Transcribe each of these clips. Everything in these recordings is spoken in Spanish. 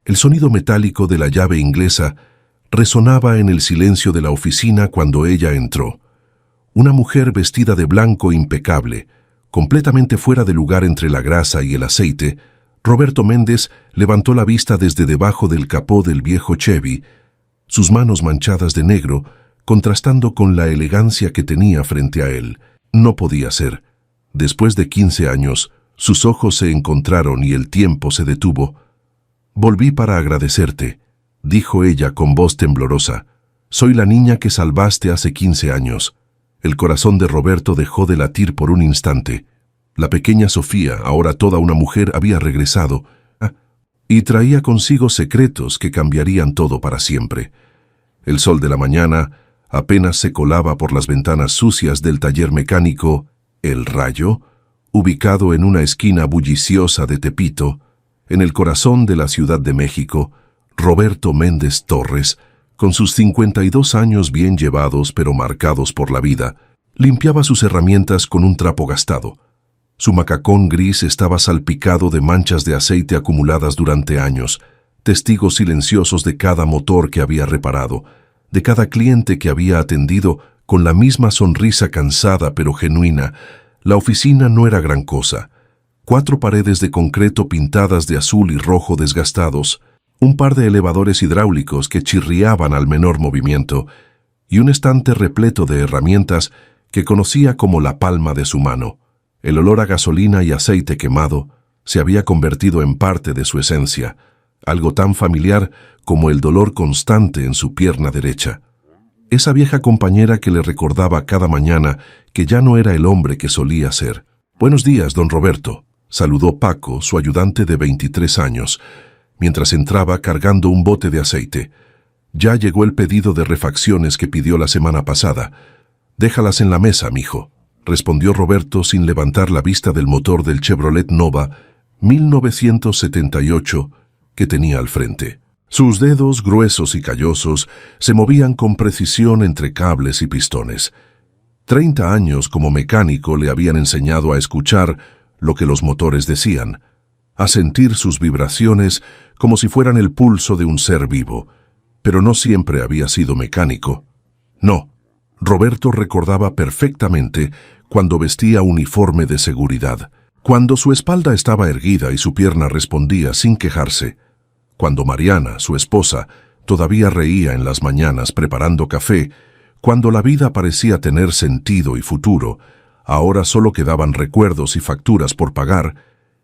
El sonido metálico de la llave inglesa resonaba en el silencio de la oficina cuando ella entró. Una mujer vestida de blanco impecable, completamente fuera de lugar entre la grasa y el aceite. Roberto Méndez levantó la vista desde debajo del capó del viejo Chevy, sus manos manchadas de negro, contrastando con la elegancia que tenía frente a él. No podía ser. Después de 15 años, sus ojos se encontraron y el tiempo se detuvo. «Volví para agradecerte», dijo ella con voz temblorosa. «Soy la niña que salvaste hace 15 años». El corazón de Roberto dejó de latir por un instante. La pequeña Sofía, ahora toda una mujer, había regresado y traía consigo secretos que cambiarían todo para siempre. El sol de la mañana apenas se colaba por las ventanas sucias del taller mecánico El Rayo, ubicado en una esquina bulliciosa de Tepito, en el corazón de la Ciudad de México. Roberto Méndez Torres, con sus 52 años bien llevados pero marcados por la vida, limpiaba sus herramientas con un trapo gastado. Su macacón gris estaba salpicado de manchas de aceite acumuladas durante años, testigos silenciosos de cada motor que había reparado, de cada cliente que había atendido con la misma sonrisa cansada pero genuina. La oficina no era gran cosa. 4 paredes de concreto pintadas de azul y rojo desgastados, un par de elevadores hidráulicos que chirriaban al menor movimiento, y un estante repleto de herramientas que conocía como la palma de su mano. El olor a gasolina y aceite quemado se había convertido en parte de su esencia, algo tan familiar como el dolor constante en su pierna derecha. Esa vieja compañera que le recordaba cada mañana que ya no era el hombre que solía ser. «Buenos días, don Roberto», saludó Paco, su ayudante de 23 años, mientras entraba cargando un bote de aceite. «Ya llegó el pedido de refacciones que pidió la semana pasada. Déjalas en la mesa, mijo», respondió Roberto sin levantar la vista del motor del Chevrolet Nova 1978 que tenía al frente. Sus dedos, gruesos y callosos, se movían con precisión entre cables y pistones. 30 años como mecánico le habían enseñado a escuchar lo que los motores decían, a sentir sus vibraciones como si fueran el pulso de un ser vivo. Pero no siempre había sido mecánico. No, Roberto recordaba perfectamente cuando vestía uniforme de seguridad, cuando su espalda estaba erguida y su pierna respondía sin quejarse, cuando Mariana, su esposa, todavía reía en las mañanas preparando café, cuando la vida parecía tener sentido y futuro. Ahora solo quedaban recuerdos y facturas por pagar.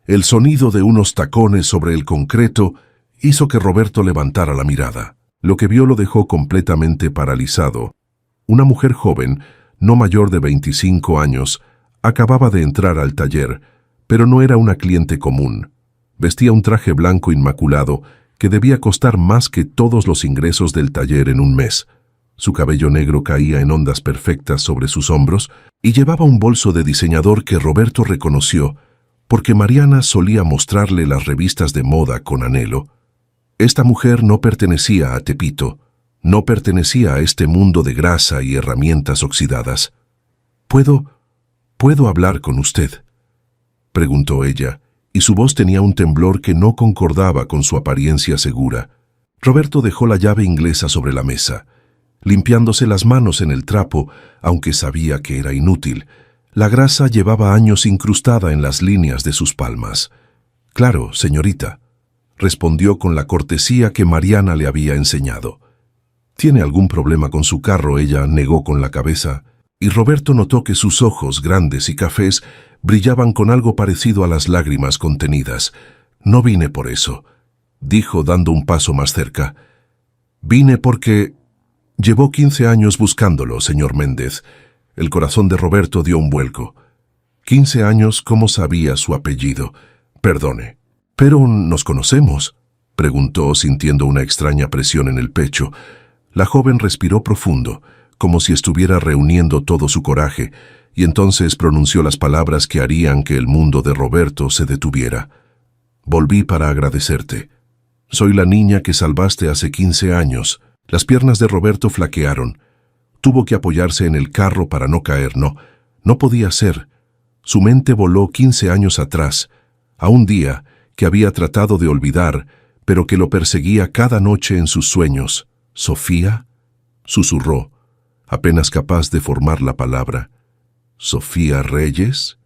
El sonido de unos tacones sobre el concreto hizo que Roberto levantara la mirada. Lo que vio lo dejó completamente paralizado. Una mujer joven, no mayor de 25 años, acababa de entrar al taller, pero no era una cliente común. Vestía un traje blanco inmaculado que debía costar más que todos los ingresos del taller en un mes. Su cabello negro caía en ondas perfectas sobre sus hombros y llevaba un bolso de diseñador que Roberto reconoció, porque Mariana solía mostrarle las revistas de moda con anhelo. Esta mujer no pertenecía a Tepito, no pertenecía a este mundo de grasa y herramientas oxidadas. ¿Puedo hablar con usted?», preguntó ella, y su voz tenía un temblor que no concordaba con su apariencia segura. Roberto dejó la llave inglesa sobre la mesa, limpiándose las manos en el trapo, aunque sabía que era inútil. La grasa llevaba años incrustada en las líneas de sus palmas. «Claro, señorita», respondió con la cortesía que Mariana le había enseñado. «¿Tiene algún problema con su carro?», ella negó con la cabeza, y Roberto notó que sus ojos grandes y cafés brillaban con algo parecido a las lágrimas contenidas. «No vine por eso», dijo dando un paso más cerca. «Vine porque llevó 15 años buscándolo, señor Méndez». El corazón de Roberto dio un vuelco. 15 años, ¿cómo sabía su apellido? «Perdone». «¿Pero nos conocemos?», preguntó sintiendo una extraña presión en el pecho. La joven respiró profundo, como si estuviera reuniendo todo su coraje, y entonces pronunció las palabras que harían que el mundo de Roberto se detuviera. «Volví para agradecerte. Soy la niña que salvaste hace 15 años». Las piernas de Roberto flaquearon. Tuvo que apoyarse en el carro para no caer. No podía ser. Su mente voló 15 años atrás, a un día que había tratado de olvidar, pero que lo perseguía cada noche en sus sueños. «¿Sofía?», susurró, apenas capaz de formar la palabra. «¿Sofía Reyes?».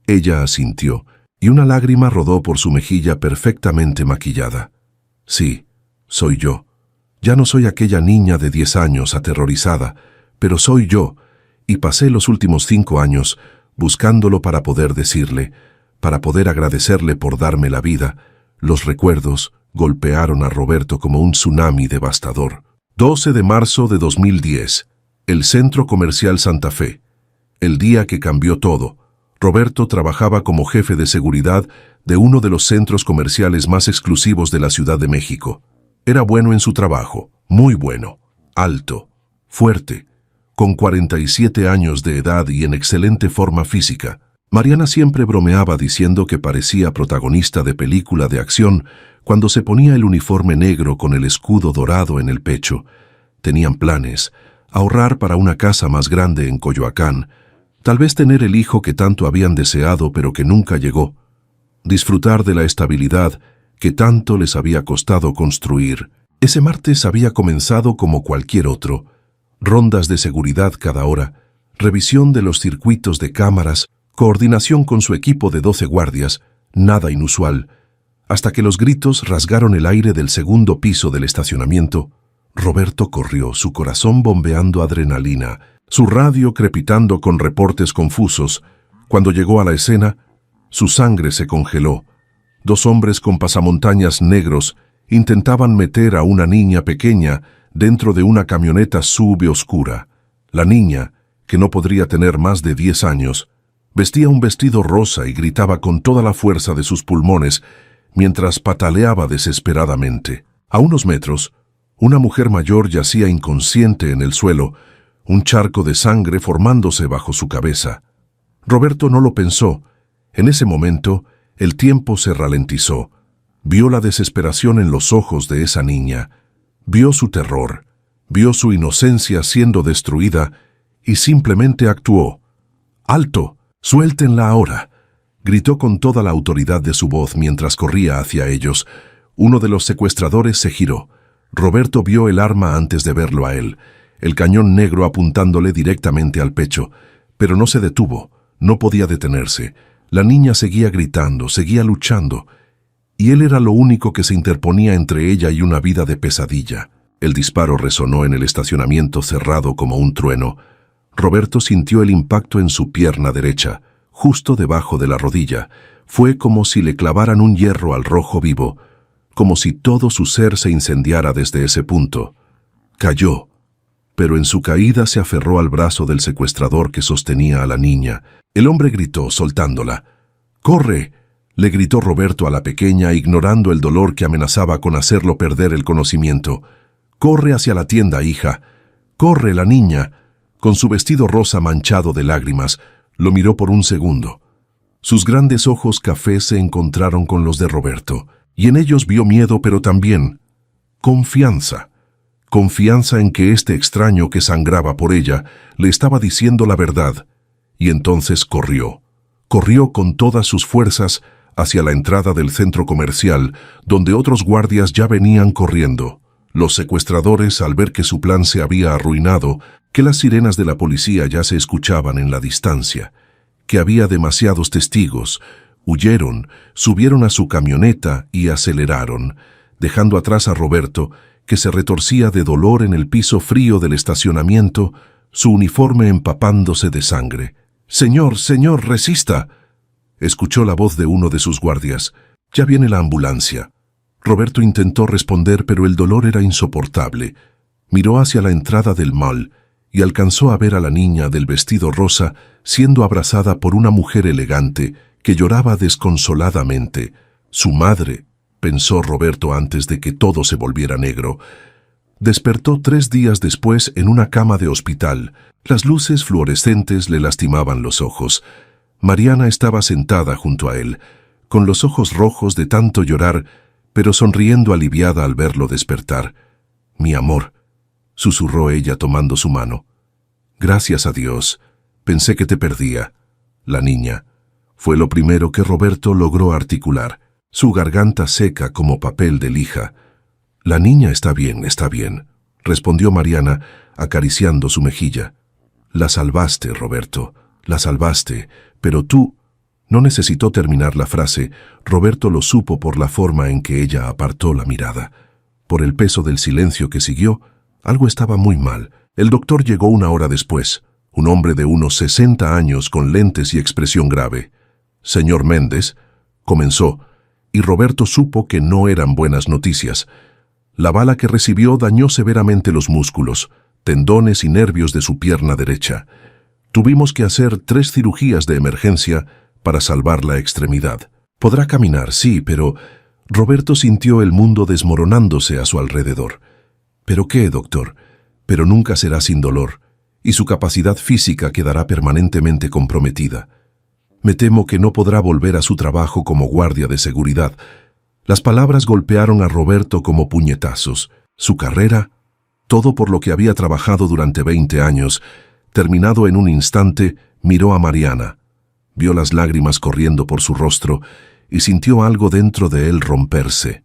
Ella asintió, y una lágrima rodó por su mejilla perfectamente maquillada. «Sí, soy yo. Ya no soy aquella niña de 10 años aterrorizada, pero soy yo, y pasé los últimos 5 años buscándolo para poder decirle, para poder agradecerle por darme la vida». Los recuerdos golpearon a Roberto como un tsunami devastador. 12 de marzo de 2010. El Centro Comercial Santa Fe. El día que cambió todo. Roberto trabajaba como jefe de seguridad de uno de los centros comerciales más exclusivos de la Ciudad de México. Era bueno en su trabajo, muy bueno, alto, fuerte, con 47 años de edad y en excelente forma física. Mariana siempre bromeaba diciendo que parecía protagonista de película de acción cuando se ponía el uniforme negro con el escudo dorado en el pecho. Tenían planes: ahorrar para una casa más grande en Coyoacán, tal vez tener el hijo que tanto habían deseado pero que nunca llegó, disfrutar de la estabilidad que tanto les había costado construir. Ese martes había comenzado como cualquier otro: rondas de seguridad cada hora, revisión de los circuitos de cámaras, coordinación con su equipo de 12 guardias, nada inusual, hasta que los gritos rasgaron el aire del segundo piso del estacionamiento. Roberto corrió, su corazón bombeando adrenalina, su radio crepitando con reportes confusos. Cuando llegó a la escena, su sangre se congeló. 2 hombres con pasamontañas negros intentaban meter a una niña pequeña dentro de una camioneta SUV oscura. La niña, que no podría tener más de 10 años, vestía un vestido rosa y gritaba con toda la fuerza de sus pulmones mientras pataleaba desesperadamente. A unos metros, una mujer mayor yacía inconsciente en el suelo, un charco de sangre formándose bajo su cabeza. Roberto no lo pensó. En ese momento, el tiempo se ralentizó. Vio la desesperación en los ojos de esa niña, vio su terror, vio su inocencia siendo destruida y simplemente actuó. «¡Alto! ¡Suéltenla ahora!», gritó con toda la autoridad de su voz mientras corría hacia ellos. Uno de los secuestradores se giró. Roberto vio el arma antes de verlo a él, el cañón negro apuntándole directamente al pecho, pero no se detuvo, no podía detenerse. La niña seguía gritando, seguía luchando, y él era lo único que se interponía entre ella y una vida de pesadilla. El disparo resonó en el estacionamiento cerrado como un trueno. Roberto sintió el impacto en su pierna derecha, justo debajo de la rodilla. Fue como si le clavaran un hierro al rojo vivo, como si todo su ser se incendiara desde ese punto. Cayó, pero en su caída se aferró al brazo del secuestrador que sostenía a la niña. El hombre gritó, soltándola. «¡Corre!», le gritó Roberto a la pequeña, ignorando el dolor que amenazaba con hacerlo perder el conocimiento. «¡Corre hacia la tienda, hija! ¡Corre!». La niña, con su vestido rosa manchado de lágrimas, lo miró por un segundo. Sus grandes ojos café se encontraron con los de Roberto, y en ellos vio miedo, pero también confianza. Confianza en que este extraño que sangraba por ella le estaba diciendo la verdad. Y entonces corrió. Corrió con todas sus fuerzas hacia la entrada del centro comercial, donde otros guardias ya venían corriendo. Los secuestradores, al ver que su plan se había arruinado, que las sirenas de la policía ya se escuchaban en la distancia, que había demasiados testigos, huyeron, subieron a su camioneta y aceleraron, dejando atrás a Roberto, que se retorcía de dolor en el piso frío del estacionamiento, su uniforme empapándose de sangre. «Señor, señor, resista», escuchó la voz de uno de sus guardias. «Ya viene la ambulancia». Roberto intentó responder, pero el dolor era insoportable. Miró hacia la entrada del mall y alcanzó a ver a la niña del vestido rosa siendo abrazada por una mujer elegante que lloraba desconsoladamente. Su madre, pensó Roberto antes de que todo se volviera negro. Despertó 3 días después en una cama de hospital. Las luces fluorescentes le lastimaban los ojos. Mariana estaba sentada junto a él, con los ojos rojos de tanto llorar, pero sonriendo aliviada al verlo despertar. «Mi amor», susurró ella tomando su mano. «Gracias a Dios. Pensé que te perdía». La niña. Fue lo primero que Roberto logró articular. su garganta seca como papel de lija. «La niña está bien, respondió Mariana, acariciando su mejilla. «La salvaste, Roberto, la salvaste, pero tú...» No necesitó terminar la frase. Roberto lo supo por la forma en que ella apartó la mirada. Por el peso del silencio que siguió, algo estaba muy mal. El doctor llegó una hora después, un hombre de unos 60 años con lentes y expresión grave. «Señor Méndez», comenzó, y Roberto supo que no eran buenas noticias. La bala que recibió dañó severamente los músculos, tendones y nervios de su pierna derecha. Tuvimos que hacer 3 cirugías de emergencia para salvar la extremidad. Podrá caminar, sí, pero... Roberto sintió el mundo desmoronándose a su alrededor. ¿Pero qué, doctor? Pero nunca será sin dolor, y su capacidad física quedará permanentemente comprometida. Me temo que no podrá volver a su trabajo como guardia de seguridad. Las palabras golpearon a Roberto como puñetazos. Su carrera, todo por lo que había trabajado durante 20 años, terminado en un instante, miró a Mariana. Vio las lágrimas corriendo por su rostro y sintió algo dentro de él romperse.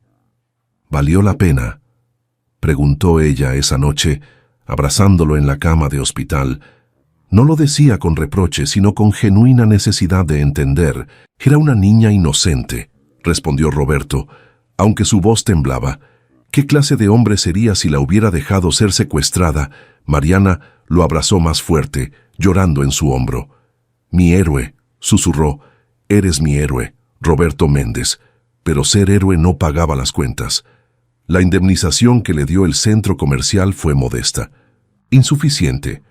«¿Valió la pena?», preguntó ella esa noche, abrazándolo en la cama de hospital. No lo decía con reproche, sino con genuina necesidad de entender. «Era una niña inocente», respondió Roberto, aunque su voz temblaba. ¿Qué clase de hombre sería si la hubiera dejado ser secuestrada? Mariana lo abrazó más fuerte, llorando en su hombro. «Mi héroe», susurró, «eres mi héroe, Roberto Méndez». Pero ser héroe no pagaba las cuentas. La indemnización que le dio el centro comercial fue modesta, insuficiente.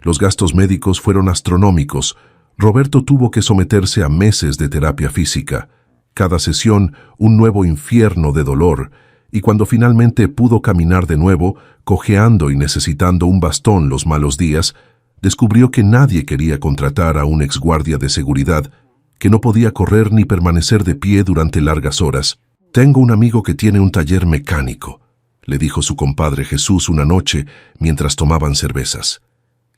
Los gastos médicos fueron astronómicos. Roberto tuvo que someterse a meses de terapia física. Cada sesión, un nuevo infierno de dolor, y cuando finalmente pudo caminar de nuevo, cojeando y necesitando un bastón los malos días, descubrió que nadie quería contratar a un exguardia de seguridad, que no podía correr ni permanecer de pie durante largas horas. «Tengo un amigo que tiene un taller mecánico», le dijo su compadre Jesús una noche mientras tomaban cervezas.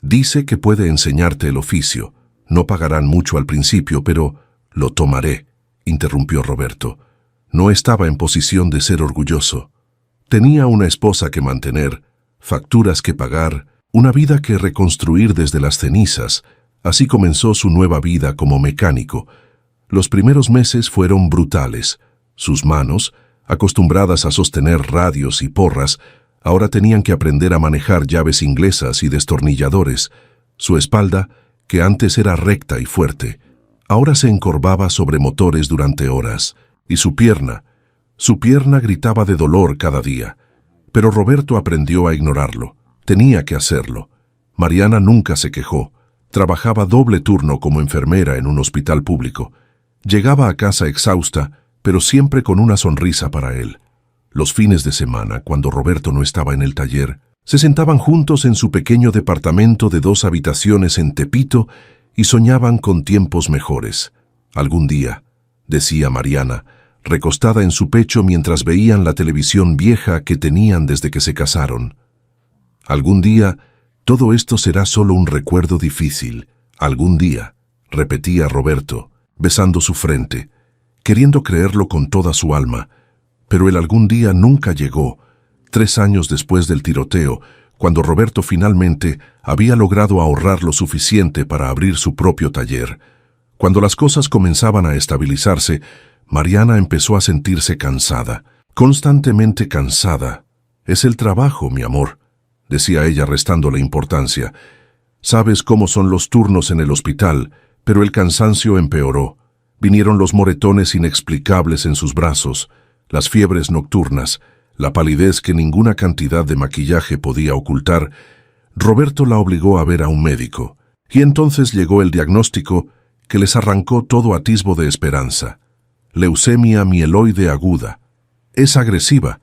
«Dice que puede enseñarte el oficio. No pagarán mucho al principio, pero lo tomaré», interrumpió Roberto. No estaba en posición de ser orgulloso. Tenía una esposa que mantener, facturas que pagar, una vida que reconstruir desde las cenizas. Así comenzó su nueva vida como mecánico. Los primeros meses fueron brutales. Sus manos, acostumbradas a sostener radios y porras, ahora tenían que aprender a manejar llaves inglesas y destornilladores. Su espalda, que antes era recta y fuerte, ahora se encorvaba sobre motores durante horas. Y su pierna gritaba de dolor cada día. Pero Roberto aprendió a ignorarlo. Tenía que hacerlo. Mariana nunca se quejó. Trabajaba doble turno como enfermera en un hospital público. Llegaba a casa exhausta, pero siempre con una sonrisa para él. Los fines de semana, cuando Roberto no estaba en el taller, se sentaban juntos en su pequeño departamento de 2 habitaciones en Tepito y soñaban con tiempos mejores. «Algún día», decía Mariana, recostada en su pecho mientras veían la televisión vieja que tenían desde que se casaron. «Algún día, todo esto será solo un recuerdo difícil. Algún día», repetía Roberto, besando su frente, queriendo creerlo con toda su alma. Pero el algún día nunca llegó. 3 años después del tiroteo, cuando Roberto finalmente había logrado ahorrar lo suficiente para abrir su propio taller. Cuando las cosas comenzaban a estabilizarse, Mariana empezó a sentirse cansada, constantemente cansada. «Es el trabajo, mi amor», decía ella restándole importancia. «Sabes cómo son los turnos en el hospital», pero el cansancio empeoró. Vinieron los moretones inexplicables en sus brazos, las fiebres nocturnas, la palidez que ninguna cantidad de maquillaje podía ocultar. Roberto la obligó a ver a un médico, y entonces llegó el diagnóstico que les arrancó todo atisbo de esperanza. «Leucemia mieloide aguda. Es agresiva»,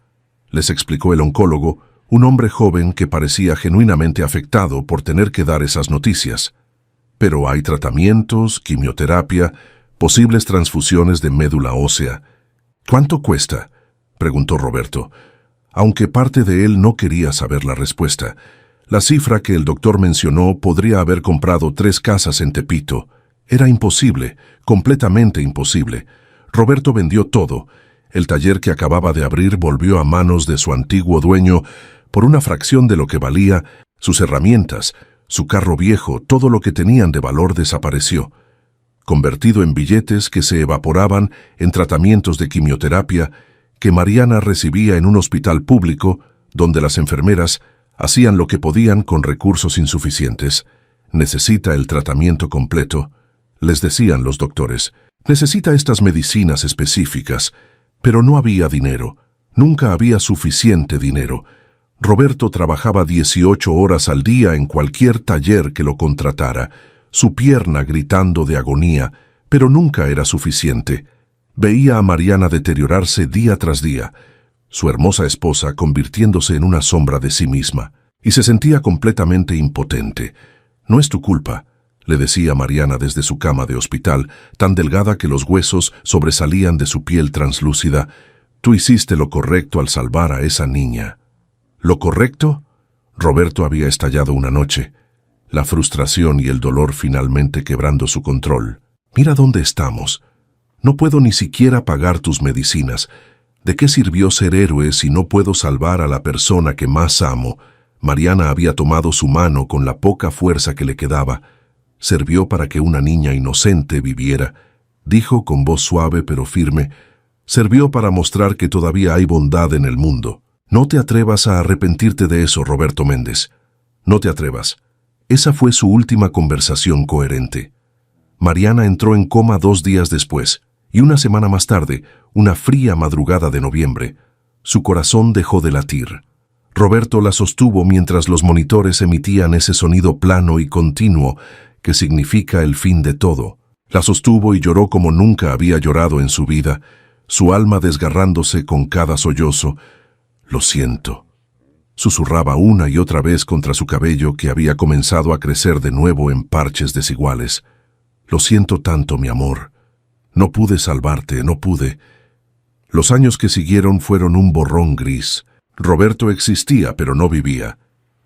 les explicó el oncólogo, un hombre joven que parecía genuinamente afectado por tener que dar esas noticias. «Pero hay tratamientos, quimioterapia, posibles transfusiones de médula ósea». «¿Cuánto cuesta?», preguntó Roberto, aunque parte de él no quería saber la respuesta. La cifra que el doctor mencionó podría haber comprado 3 casas en Tepito. Era imposible, completamente imposible. Roberto vendió todo. El taller que acababa de abrir volvió a manos de su antiguo dueño por una fracción de lo que valía. Sus herramientas, su carro viejo, todo lo que tenían de valor desapareció, convertido en billetes que se evaporaban en tratamientos de quimioterapia que Mariana recibía en un hospital público donde las enfermeras hacían lo que podían con recursos insuficientes. Necesita el tratamiento completo, les decían los doctores. Necesita estas medicinas específicas, pero no había dinero. Nunca había suficiente dinero. Roberto trabajaba 18 horas al día en cualquier taller que lo contratara, su pierna gritando de agonía, pero nunca era suficiente. Veía a Mariana deteriorarse día tras día, su hermosa esposa convirtiéndose en una sombra de sí misma, y se sentía completamente impotente. «No es tu culpa», le decía Mariana desde su cama de hospital, tan delgada que los huesos sobresalían de su piel translúcida. «Tú hiciste lo correcto al salvar a esa niña». ¿Lo correcto? Roberto había estallado una noche, la frustración y el dolor finalmente quebrando su control. «Mira dónde estamos. No puedo ni siquiera pagar tus medicinas. ¿De qué sirvió ser héroe si no puedo salvar a la persona que más amo?» Mariana había tomado su mano con la poca fuerza que le quedaba. «Sirvió para que una niña inocente viviera», dijo con voz suave pero firme. «Sirvió para mostrar que todavía hay bondad en el mundo. No te atrevas a arrepentirte de eso, Roberto Méndez. No te atrevas». Esa fue su última conversación coherente. Mariana entró en coma 2 días después, y una semana más tarde, una fría madrugada de noviembre, su corazón dejó de latir. Roberto la sostuvo mientras los monitores emitían ese sonido plano y continuo que significa el fin de todo. La sostuvo y lloró como nunca había llorado en su vida, su alma desgarrándose con cada sollozo. «Lo siento», susurraba una y otra vez contra su cabello que había comenzado a crecer de nuevo en parches desiguales. «Lo siento tanto, mi amor. No pude salvarte, no pude». Los años que siguieron fueron un borrón gris. Roberto existía, pero no vivía.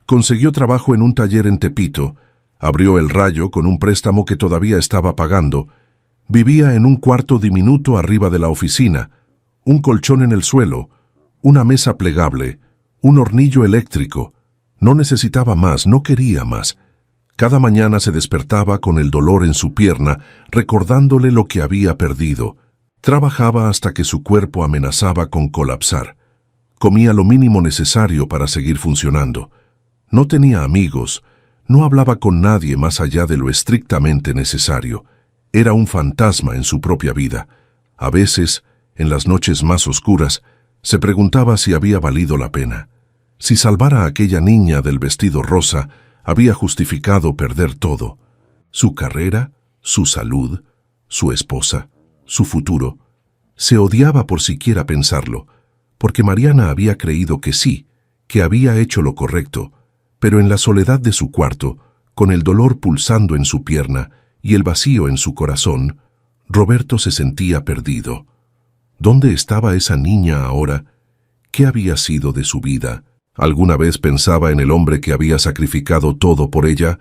Consiguió trabajo en un taller en Tepito, abrió el Rayo con un préstamo que todavía estaba pagando, vivía en un cuarto diminuto arriba de la oficina, un colchón en el suelo, una mesa plegable, un hornillo eléctrico. No necesitaba más, no quería más. Cada mañana se despertaba con el dolor en su pierna, recordándole lo que había perdido. Trabajaba hasta que su cuerpo amenazaba con colapsar. Comía lo mínimo necesario para seguir funcionando. No tenía amigos, no hablaba con nadie más allá de lo estrictamente necesario. Era un fantasma en su propia vida. A veces, en las noches más oscuras, se preguntaba si había valido la pena. Si salvar a aquella niña del vestido rosa había justificado perder todo. Su carrera, su salud, su esposa, su futuro. Se odiaba por siquiera pensarlo, porque Mariana había creído que sí, que había hecho lo correcto, pero en la soledad de su cuarto, con el dolor pulsando en su pierna y el vacío en su corazón, Roberto se sentía perdido. ¿Dónde estaba esa niña ahora? ¿Qué había sido de su vida? ¿Alguna vez pensaba en el hombre que había sacrificado todo por ella?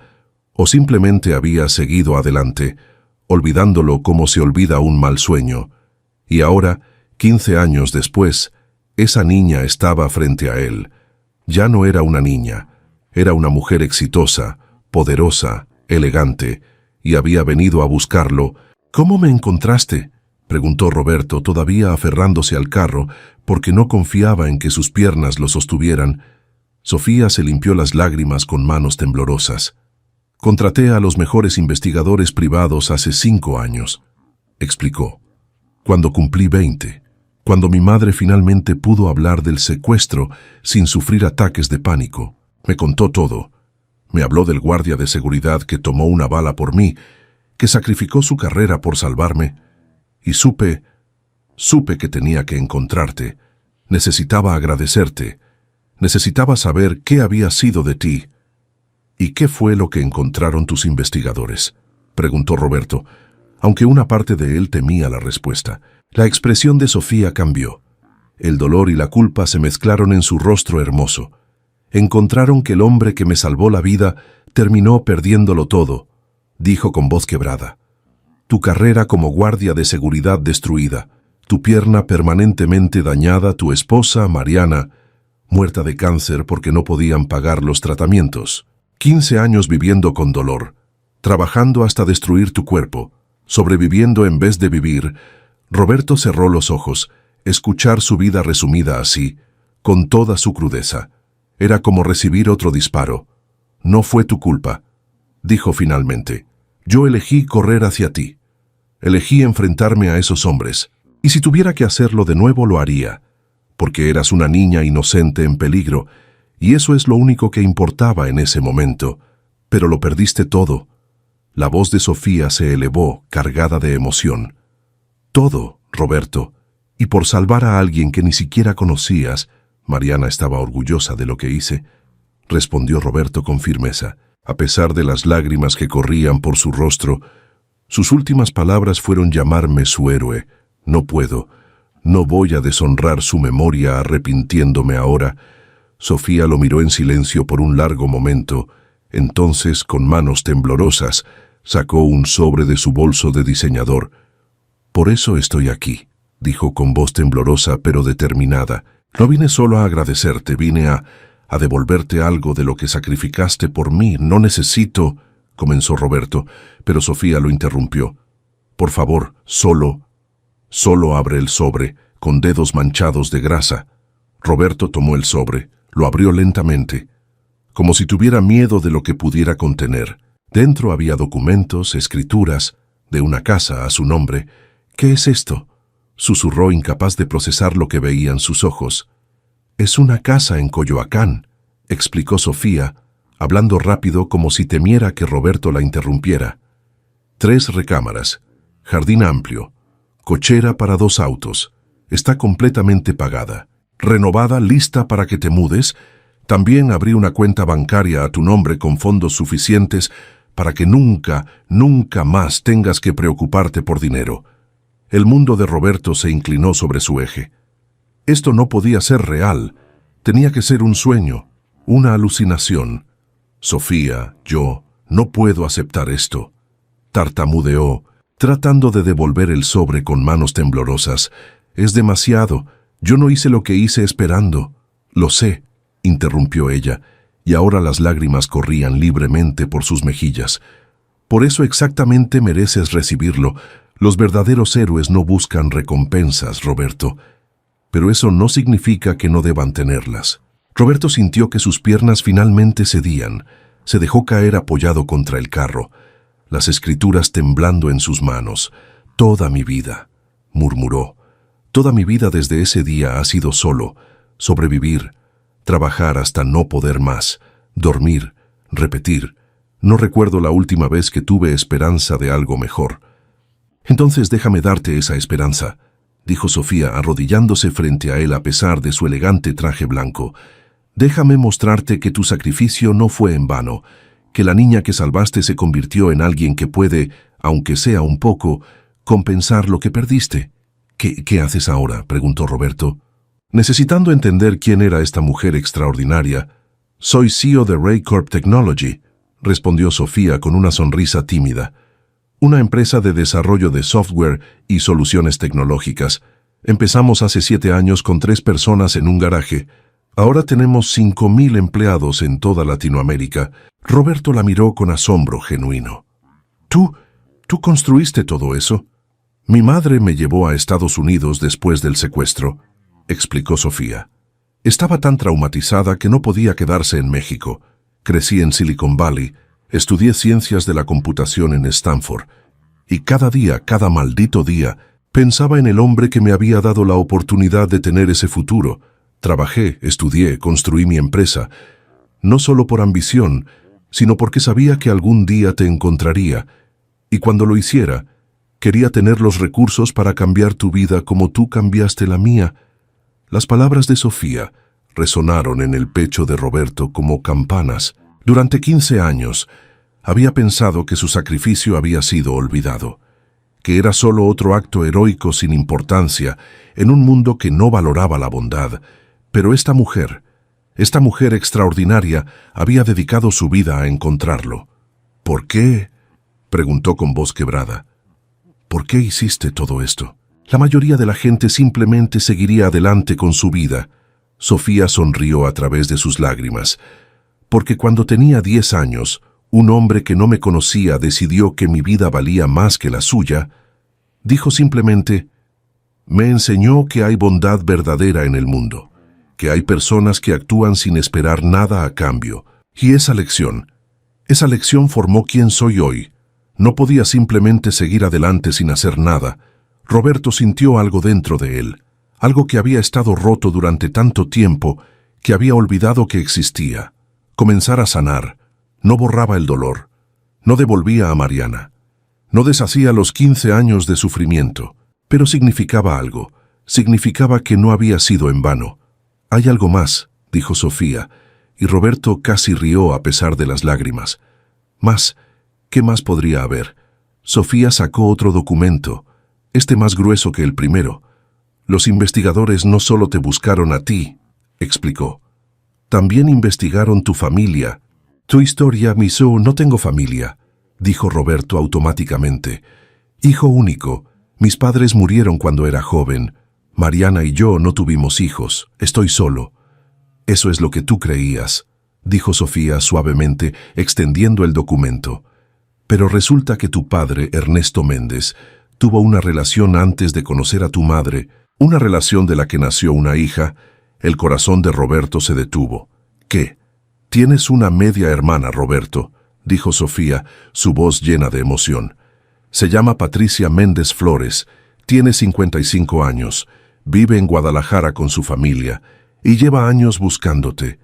¿O simplemente había seguido adelante, olvidándolo como se olvida un mal sueño? Y ahora, 15 años después, esa niña estaba frente a él. Ya no era una niña, era una mujer exitosa, poderosa, elegante, y había venido a buscarlo. «¿Cómo me encontraste?», preguntó Roberto, todavía aferrándose al carro, porque no confiaba en que sus piernas lo sostuvieran. Sofía se limpió las lágrimas con manos temblorosas. «Contraté a los mejores investigadores privados hace 5 años», explicó. «Cuando cumplí 20, cuando mi madre finalmente pudo hablar del secuestro sin sufrir ataques de pánico. Me contó todo. Me habló del guardia de seguridad que tomó una bala por mí, que sacrificó su carrera por salvarme. Y supe que tenía que encontrarte. Necesitaba agradecerte. Necesitaba saber qué había sido de ti». «¿Y qué fue lo que encontraron tus investigadores?», preguntó Roberto, aunque una parte de él temía la respuesta. La expresión de Sofía cambió. El dolor y la culpa se mezclaron en su rostro hermoso. «Encontraron que el hombre que me salvó la vida terminó perdiéndolo todo», dijo con voz quebrada. «Tu carrera como guardia de seguridad destruida, tu pierna permanentemente dañada, tu esposa, Mariana, muerta de cáncer porque no podían pagar los tratamientos. 15 años viviendo con dolor, trabajando hasta destruir tu cuerpo, sobreviviendo en vez de vivir. Roberto cerró los ojos. Escuchar su vida resumida así, con toda su crudeza, era como recibir otro disparo. No fue tu culpa, dijo finalmente. Yo elegí correr hacia ti. Elegí enfrentarme a esos hombres. Y si tuviera que hacerlo de nuevo lo haría, porque eras una niña inocente en peligro, y eso es lo único que importaba en ese momento. Pero lo perdiste todo. La voz de Sofía se elevó, cargada de emoción. Todo, Roberto. Y por salvar a alguien que ni siquiera conocías. Mariana estaba orgullosa de lo que hice, respondió Roberto con firmeza. A pesar de las lágrimas que corrían por su rostro, sus últimas palabras fueron llamarme su héroe. No puedo, no voy a deshonrar su memoria arrepintiéndome ahora. Sofía lo miró en silencio por un largo momento. Entonces, con manos temblorosas, sacó un sobre de su bolso de diseñador. Por eso estoy aquí, dijo con voz temblorosa pero determinada. No vine solo a agradecerte, vine a devolverte algo de lo que sacrificaste por mí. No necesito, comenzó Roberto, pero Sofía lo interrumpió. Por favor, solo abre el sobre, con dedos manchados de grasa. Roberto tomó el sobre, lo abrió lentamente, como si tuviera miedo de lo que pudiera contener. Dentro había documentos, escrituras, de una casa a su nombre. ¿Qué es esto?, susurró, incapaz de procesar lo que veían sus ojos. Es una casa en Coyoacán, explicó Sofía, hablando rápido como si temiera que Roberto la interrumpiera. 3 recámaras, jardín amplio, cochera para 2 autos. Está completamente pagada, renovada, lista para que te mudes. También abrí una cuenta bancaria a tu nombre con fondos suficientes para que nunca, nunca más tengas que preocuparte por dinero. El mundo de Roberto se inclinó sobre su eje. Esto no podía ser real. Tenía que ser un sueño, una alucinación. Sofía, yo no puedo aceptar esto. Tartamudeó, tratando de devolver el sobre con manos temblorosas. Es demasiado. Yo no hice lo que hice esperando. Lo sé, interrumpió ella, y ahora las lágrimas corrían libremente por sus mejillas. Por eso exactamente mereces recibirlo. Los verdaderos héroes no buscan recompensas, Roberto. Pero eso no significa que no deban tenerlas. Roberto sintió que sus piernas finalmente cedían. Se dejó caer apoyado contra el carro, las escrituras temblando en sus manos. Toda mi vida, murmuró. Toda mi vida desde ese día ha sido solo sobrevivir, trabajar hasta no poder más, dormir, repetir. No recuerdo la última vez que tuve esperanza de algo mejor. Entonces déjame darte esa esperanza, dijo Sofía, arrodillándose frente a él a pesar de su elegante traje blanco. Déjame mostrarte que tu sacrificio no fue en vano, que la niña que salvaste se convirtió en alguien que puede, aunque sea un poco, compensar lo que perdiste. ¿Qué haces ahora?, preguntó Roberto. Necesitando entender quién era esta mujer extraordinaria. Soy CEO de Ray Corp Technology, respondió Sofía con una sonrisa tímida. Una empresa de desarrollo de software y soluciones tecnológicas. Empezamos hace 7 años con 3 personas en un garaje. Ahora tenemos 5,000 empleados en toda Latinoamérica. Roberto la miró con asombro genuino. ¿Tú construiste todo eso? Mi madre me llevó a Estados Unidos después del secuestro, explicó Sofía. Estaba tan traumatizada que no podía quedarse en México. Crecí en Silicon Valley. Estudié ciencias de la computación en Stanford, y cada día, cada maldito día, pensaba en el hombre que me había dado la oportunidad de tener ese futuro. Trabajé, estudié, construí mi empresa, no solo por ambición, sino porque sabía que algún día te encontraría, y cuando lo hiciera, quería tener los recursos para cambiar tu vida como tú cambiaste la mía. Las palabras de Sofía resonaron en el pecho de Roberto como campanas. Durante 15 años, había pensado que su sacrificio había sido olvidado, que era solo otro acto heroico sin importancia en un mundo que no valoraba la bondad. Pero esta mujer extraordinaria, había dedicado su vida a encontrarlo. ¿Por qué?, preguntó con voz quebrada. ¿Por qué hiciste todo esto? La mayoría de la gente simplemente seguiría adelante con su vida. Sofía sonrió a través de sus lágrimas, porque cuando tenía 10 años, un hombre que no me conocía decidió que mi vida valía más que la suya. Dijo simplemente: me enseñó que hay bondad verdadera en el mundo, que hay personas que actúan sin esperar nada a cambio. Y esa lección formó quien soy hoy. No podía simplemente seguir adelante sin hacer nada. Roberto sintió algo dentro de él, algo que había estado roto durante tanto tiempo que había olvidado que existía. Comenzar a sanar. No borraba el dolor. No devolvía a Mariana. No deshacía los 15 años de sufrimiento. Pero significaba algo. Significaba que no había sido en vano. Hay algo más, dijo Sofía, y Roberto casi rió a pesar de las lágrimas. Más. ¿Qué más podría haber? Sofía sacó otro documento, más grueso que el primero. Los investigadores no solo te buscaron a ti, explicó. También investigaron tu familia. Tu historia, Misou. No tengo familia, dijo Roberto automáticamente. Hijo único. Mis padres murieron cuando era joven. Mariana y yo no tuvimos hijos. Estoy solo. Eso es lo que tú creías, dijo Sofía suavemente, extendiendo el documento. Pero resulta que tu padre, Ernesto Méndez, tuvo una relación antes de conocer a tu madre, una relación de la que nació una hija. El corazón de Roberto se detuvo. ¿Qué? ¿Tienes una media hermana, Roberto?, dijo Sofía, su voz llena de emoción. Se llama Patricia Méndez Flores, tiene 55 años, vive en Guadalajara con su familia y lleva años buscándote.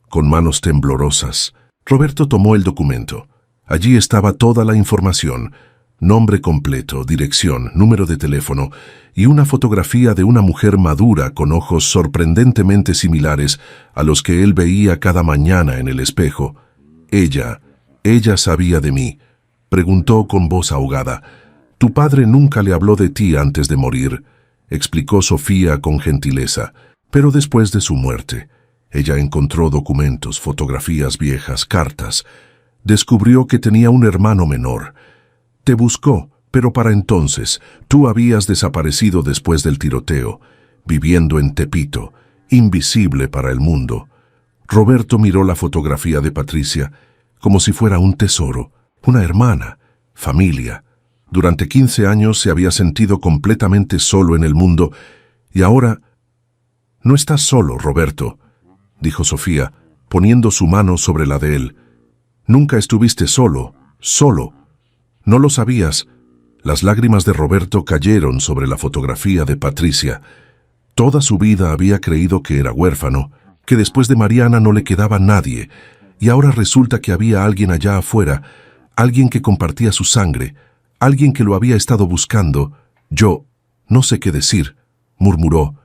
Con manos temblorosas, Roberto tomó el documento. Allí estaba toda la información: nombre completo, dirección, número de teléfono y una fotografía de una mujer madura con ojos sorprendentemente similares a los que él veía cada mañana en el espejo. Ella sabía de mí. Preguntó con voz ahogada. Tu padre nunca le habló de ti antes de morir, explicó Sofía con gentileza, pero después de su muerte, ella encontró documentos, fotografías viejas, cartas. Descubrió que tenía un hermano menor. Te buscó, pero para entonces tú habías desaparecido después del tiroteo, viviendo en Tepito, invisible para el mundo. Roberto miró la fotografía de Patricia como si fuera un tesoro, una hermana, familia. Durante 15 años se había sentido completamente solo en el mundo y ahora... No estás solo, Roberto, dijo Sofía, poniendo su mano sobre la de él. Nunca estuviste solo. No lo sabías. Las lágrimas de Roberto cayeron sobre la fotografía de Patricia. Toda su vida había creído que era huérfano, que después de Mariana no le quedaba nadie, y ahora resulta que había alguien allá afuera, alguien que compartía su sangre, alguien que lo había estado buscando. Yo no sé qué decir, murmuró.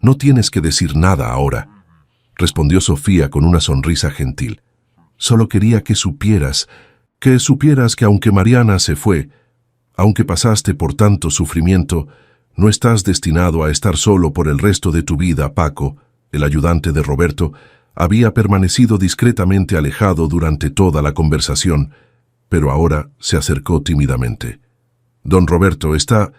No tienes que decir nada ahora, respondió Sofía con una sonrisa gentil. Solo quería que supieras que aunque Mariana se fue, aunque pasaste por tanto sufrimiento, no estás destinado a estar solo por el resto de tu vida. Paco, el ayudante de Roberto, había permanecido discretamente alejado durante toda la conversación, pero ahora se acercó tímidamente. Don Roberto, ¿está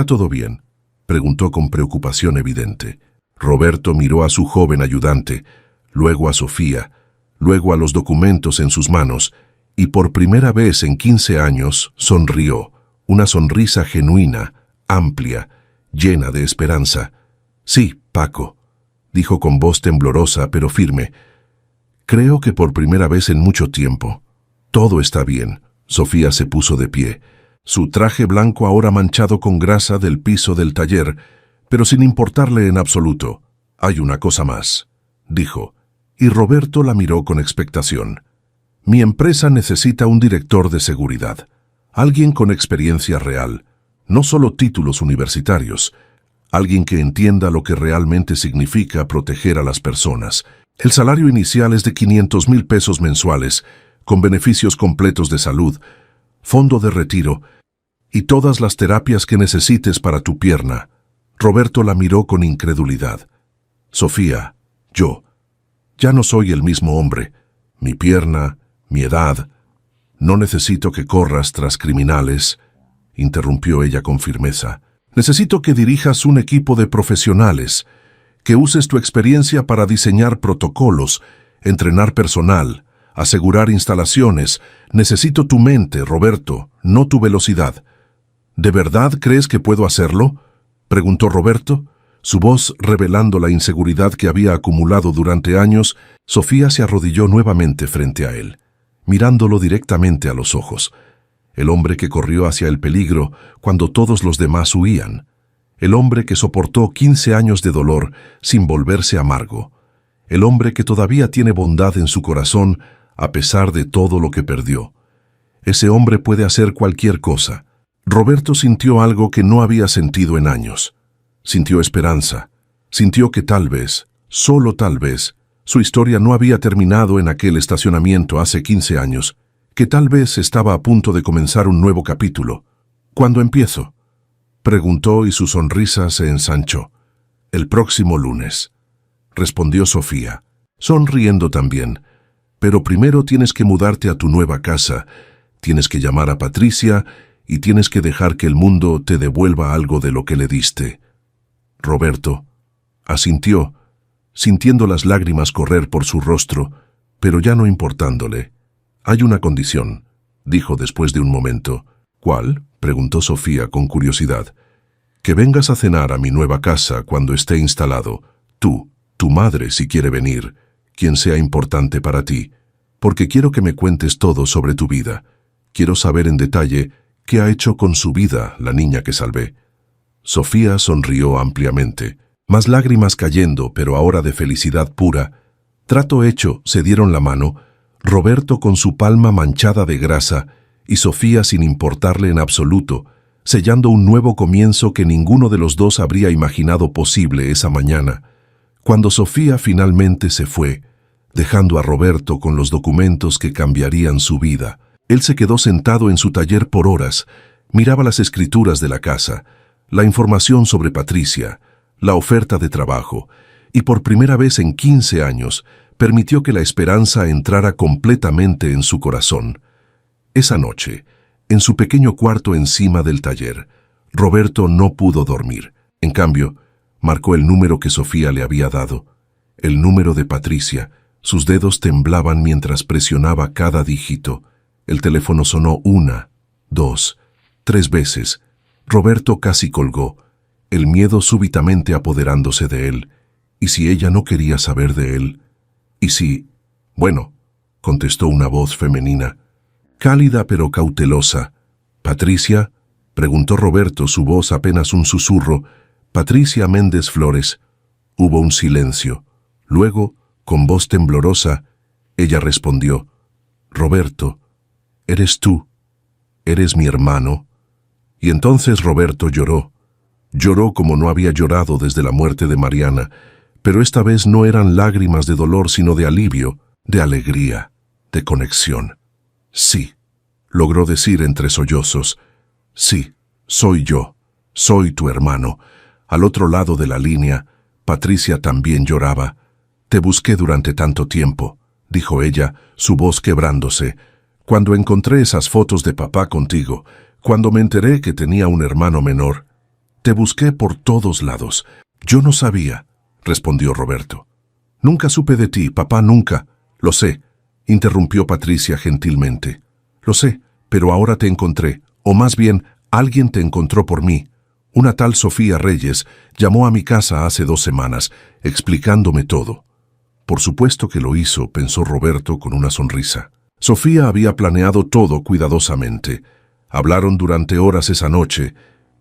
todo bien?, preguntó con preocupación evidente. Roberto miró a su joven ayudante, luego a Sofía, luego a los documentos en sus manos, y por primera vez en 15 años sonrió, una sonrisa genuina, amplia, llena de esperanza. Sí, Paco, dijo con voz temblorosa pero firme. Creo que por primera vez en mucho tiempo. Todo está bien. Sofía se puso de pie, su traje blanco ahora manchado con grasa del piso del taller, pero sin importarle en absoluto. Hay una cosa más, dijo, y Roberto la miró con expectación. Mi empresa necesita un director de seguridad, alguien con experiencia real, no solo títulos universitarios, alguien que entienda lo que realmente significa proteger a las personas. El salario inicial es de 500,000 pesos mensuales, con beneficios completos de salud, fondo de retiro y todas las terapias que necesites para tu pierna. Roberto la miró con incredulidad. Sofía, yo ya no soy el mismo hombre. Mi pierna, mi edad. No necesito que corras tras criminales, interrumpió ella con firmeza. Necesito que dirijas un equipo de profesionales, que uses tu experiencia para diseñar protocolos, entrenar personal, asegurar instalaciones. Necesito tu mente, Roberto, no tu velocidad. ¿De verdad crees que puedo hacerlo?, preguntó Roberto. Su voz revelando la inseguridad que había acumulado durante años. Sofía se arrodilló nuevamente frente a él, mirándolo directamente a los ojos. El hombre que corrió hacia el peligro cuando todos los demás huían. El hombre que soportó 15 años de dolor sin volverse amargo. El hombre que todavía tiene bondad en su corazón a pesar de todo lo que perdió. Ese hombre puede hacer cualquier cosa. Roberto sintió algo que no había sentido en años. Sintió esperanza. Sintió que tal vez, solo tal vez, su historia no había terminado en aquel estacionamiento hace 15 años, que tal vez estaba a punto de comenzar un nuevo capítulo. ¿Cuándo empiezo?, preguntó y su sonrisa se ensanchó. El próximo lunes, respondió Sofía, sonriendo también. Pero primero tienes que mudarte a tu nueva casa, tienes que llamar a Patricia y tienes que dejar que el mundo te devuelva algo de lo que le diste. Roberto asintió, sintiendo las lágrimas correr por su rostro, pero ya no importándole. Hay una condición, dijo después de un momento. ¿Cuál?, preguntó Sofía con curiosidad. Que vengas a cenar a mi nueva casa cuando esté instalado. Tú, tu madre si quiere venir, quien sea importante para ti, porque quiero que me cuentes todo sobre tu vida. Quiero saber en detalle qué ha hecho con su vida la niña que salvé. Sofía sonrió ampliamente, más lágrimas cayendo, pero ahora de felicidad pura. Trato hecho, se dieron la mano, Roberto con su palma manchada de grasa y Sofía sin importarle en absoluto, sellando un nuevo comienzo que ninguno de los dos habría imaginado posible esa mañana. Cuando Sofía finalmente se fue, dejando a Roberto con los documentos que cambiarían su vida, él se quedó sentado en su taller por horas, miraba las escrituras de la casa, la información sobre Patricia, la oferta de trabajo, y por primera vez en 15 años permitió que la esperanza entrara completamente en su corazón. Esa noche, en su pequeño cuarto encima del taller, Roberto no pudo dormir. En cambio, marcó el número que Sofía le había dado, el número de Patricia. Sus dedos temblaban mientras presionaba cada dígito. El teléfono sonó 1, 2, 3 veces. Roberto casi colgó, el miedo súbitamente apoderándose de él. ¿Y si ella no quería saber de él? ¿Y si...? Bueno, contestó una voz femenina, cálida pero cautelosa. ¿Patricia?, preguntó Roberto, su voz apenas un susurro. Patricia Méndez Flores. Hubo un silencio. Luego, con voz temblorosa, ella respondió, Roberto, ¿eres tú? ¿Eres mi hermano? Y entonces Roberto lloró. Lloró como no había llorado desde la muerte de Mariana, pero esta vez no eran lágrimas de dolor sino de alivio, de alegría, de conexión. Sí, logró decir entre sollozos. Sí, soy yo, soy tu hermano. Al otro lado de la línea, Patricia también lloraba. Te busqué durante tanto tiempo, dijo ella, su voz quebrándose. Cuando encontré esas fotos de papá contigo, cuando me enteré que tenía un hermano menor, te busqué por todos lados. Yo no sabía, respondió Roberto. Nunca supe de ti, papá, nunca. Lo sé, interrumpió Patricia gentilmente. Lo sé, pero ahora te encontré, o más bien, alguien te encontró por mí. Una tal Sofía Reyes llamó a mi casa hace 2 semanas, explicándome todo. Por supuesto que lo hizo, pensó Roberto con una sonrisa. Sofía había planeado todo cuidadosamente. Hablaron durante horas esa noche.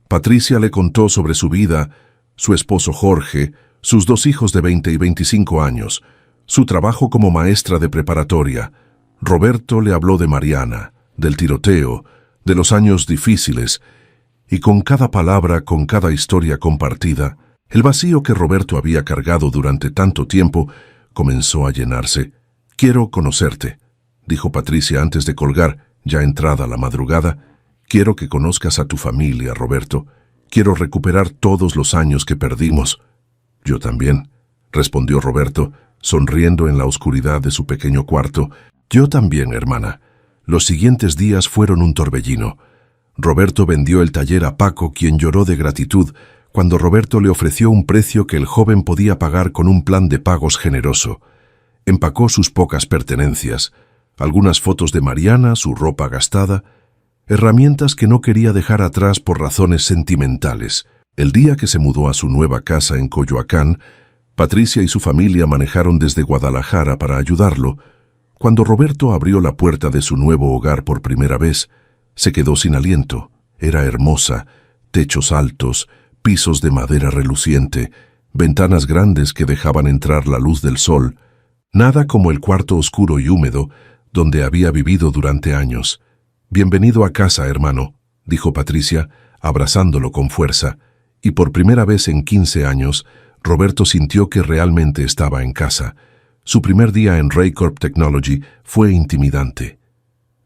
Patricia le contó sobre su vida, su esposo Jorge, sus 2 hijos de 20 y 25 años, su trabajo como maestra de preparatoria. Roberto le habló de Mariana, del tiroteo, de los años difíciles, y con cada palabra, con cada historia compartida, el vacío que Roberto había cargado durante tanto tiempo comenzó a llenarse. Quiero conocerte, dijo Patricia antes de colgar, ya entrada la madrugada. Quiero que conozcas a tu familia, Roberto. Quiero recuperar todos los años que perdimos. Yo también, respondió Roberto, sonriendo en la oscuridad de su pequeño cuarto. Yo también, hermana. Los siguientes días fueron un torbellino. Roberto vendió el taller a Paco, quien lloró de gratitud cuando Roberto le ofreció un precio que el joven podía pagar con un plan de pagos generoso. Empacó sus pocas pertenencias, algunas fotos de Mariana, su ropa gastada, herramientas que no quería dejar atrás por razones sentimentales. El día que se mudó a su nueva casa en Coyoacán, Patricia y su familia manejaron desde Guadalajara para ayudarlo. Cuando Roberto abrió la puerta de su nuevo hogar por primera vez, se quedó sin aliento. Era hermosa, techos altos, pisos de madera reluciente, ventanas grandes que dejaban entrar la luz del sol. Nada como el cuarto oscuro y húmedo donde había vivido durante años. «Bienvenido a casa, hermano», dijo Patricia, abrazándolo con fuerza, y por primera vez en 15 años, Roberto sintió que realmente estaba en casa. Su primer día en Raycorp Technology fue intimidante.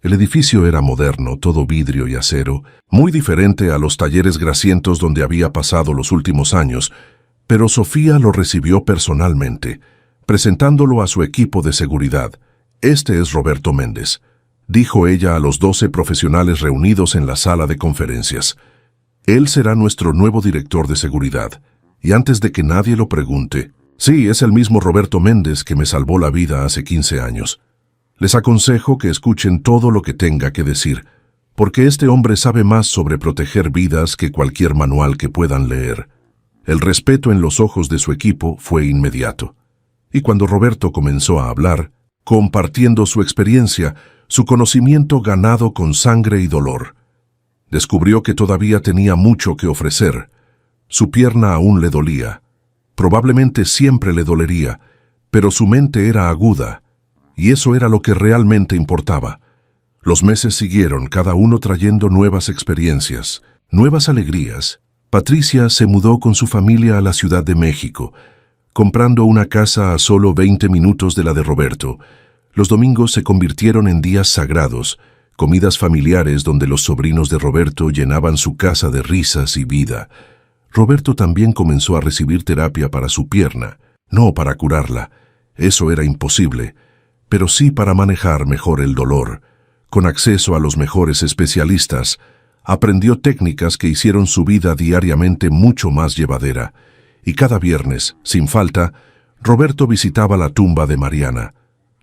El edificio era moderno, todo vidrio y acero, muy diferente a los talleres grasientos donde había pasado los últimos años, pero Sofía lo recibió personalmente, presentándolo a su equipo de seguridad. «Este es Roberto Méndez», dijo ella a los 12 profesionales reunidos en la sala de conferencias. «Él será nuestro nuevo director de seguridad». Y antes de que nadie lo pregunte, «Sí, es el mismo Roberto Méndez que me salvó la vida hace 15 años. Les aconsejo que escuchen todo lo que tenga que decir, porque este hombre sabe más sobre proteger vidas que cualquier manual que puedan leer». El respeto en los ojos de su equipo fue inmediato. Y cuando Roberto comenzó a hablar, compartiendo su experiencia, su conocimiento ganado con sangre y dolor, descubrió que todavía tenía mucho que ofrecer. Su pierna aún le dolía. Probablemente siempre le dolería, pero su mente era aguda, y eso era lo que realmente importaba. Los meses siguieron, cada uno trayendo nuevas experiencias, nuevas alegrías. Patricia se mudó con su familia a la Ciudad de México, comprando una casa a solo 20 minutos de la de Roberto. Los domingos se convirtieron en días sagrados, comidas familiares donde los sobrinos de Roberto llenaban su casa de risas y vida. Roberto también comenzó a recibir terapia para su pierna, no para curarla, eso era imposible, pero sí para manejar mejor el dolor. Con acceso a los mejores especialistas, aprendió técnicas que hicieron su vida diariamente mucho más llevadera, y cada viernes, sin falta, Roberto visitaba la tumba de Mariana.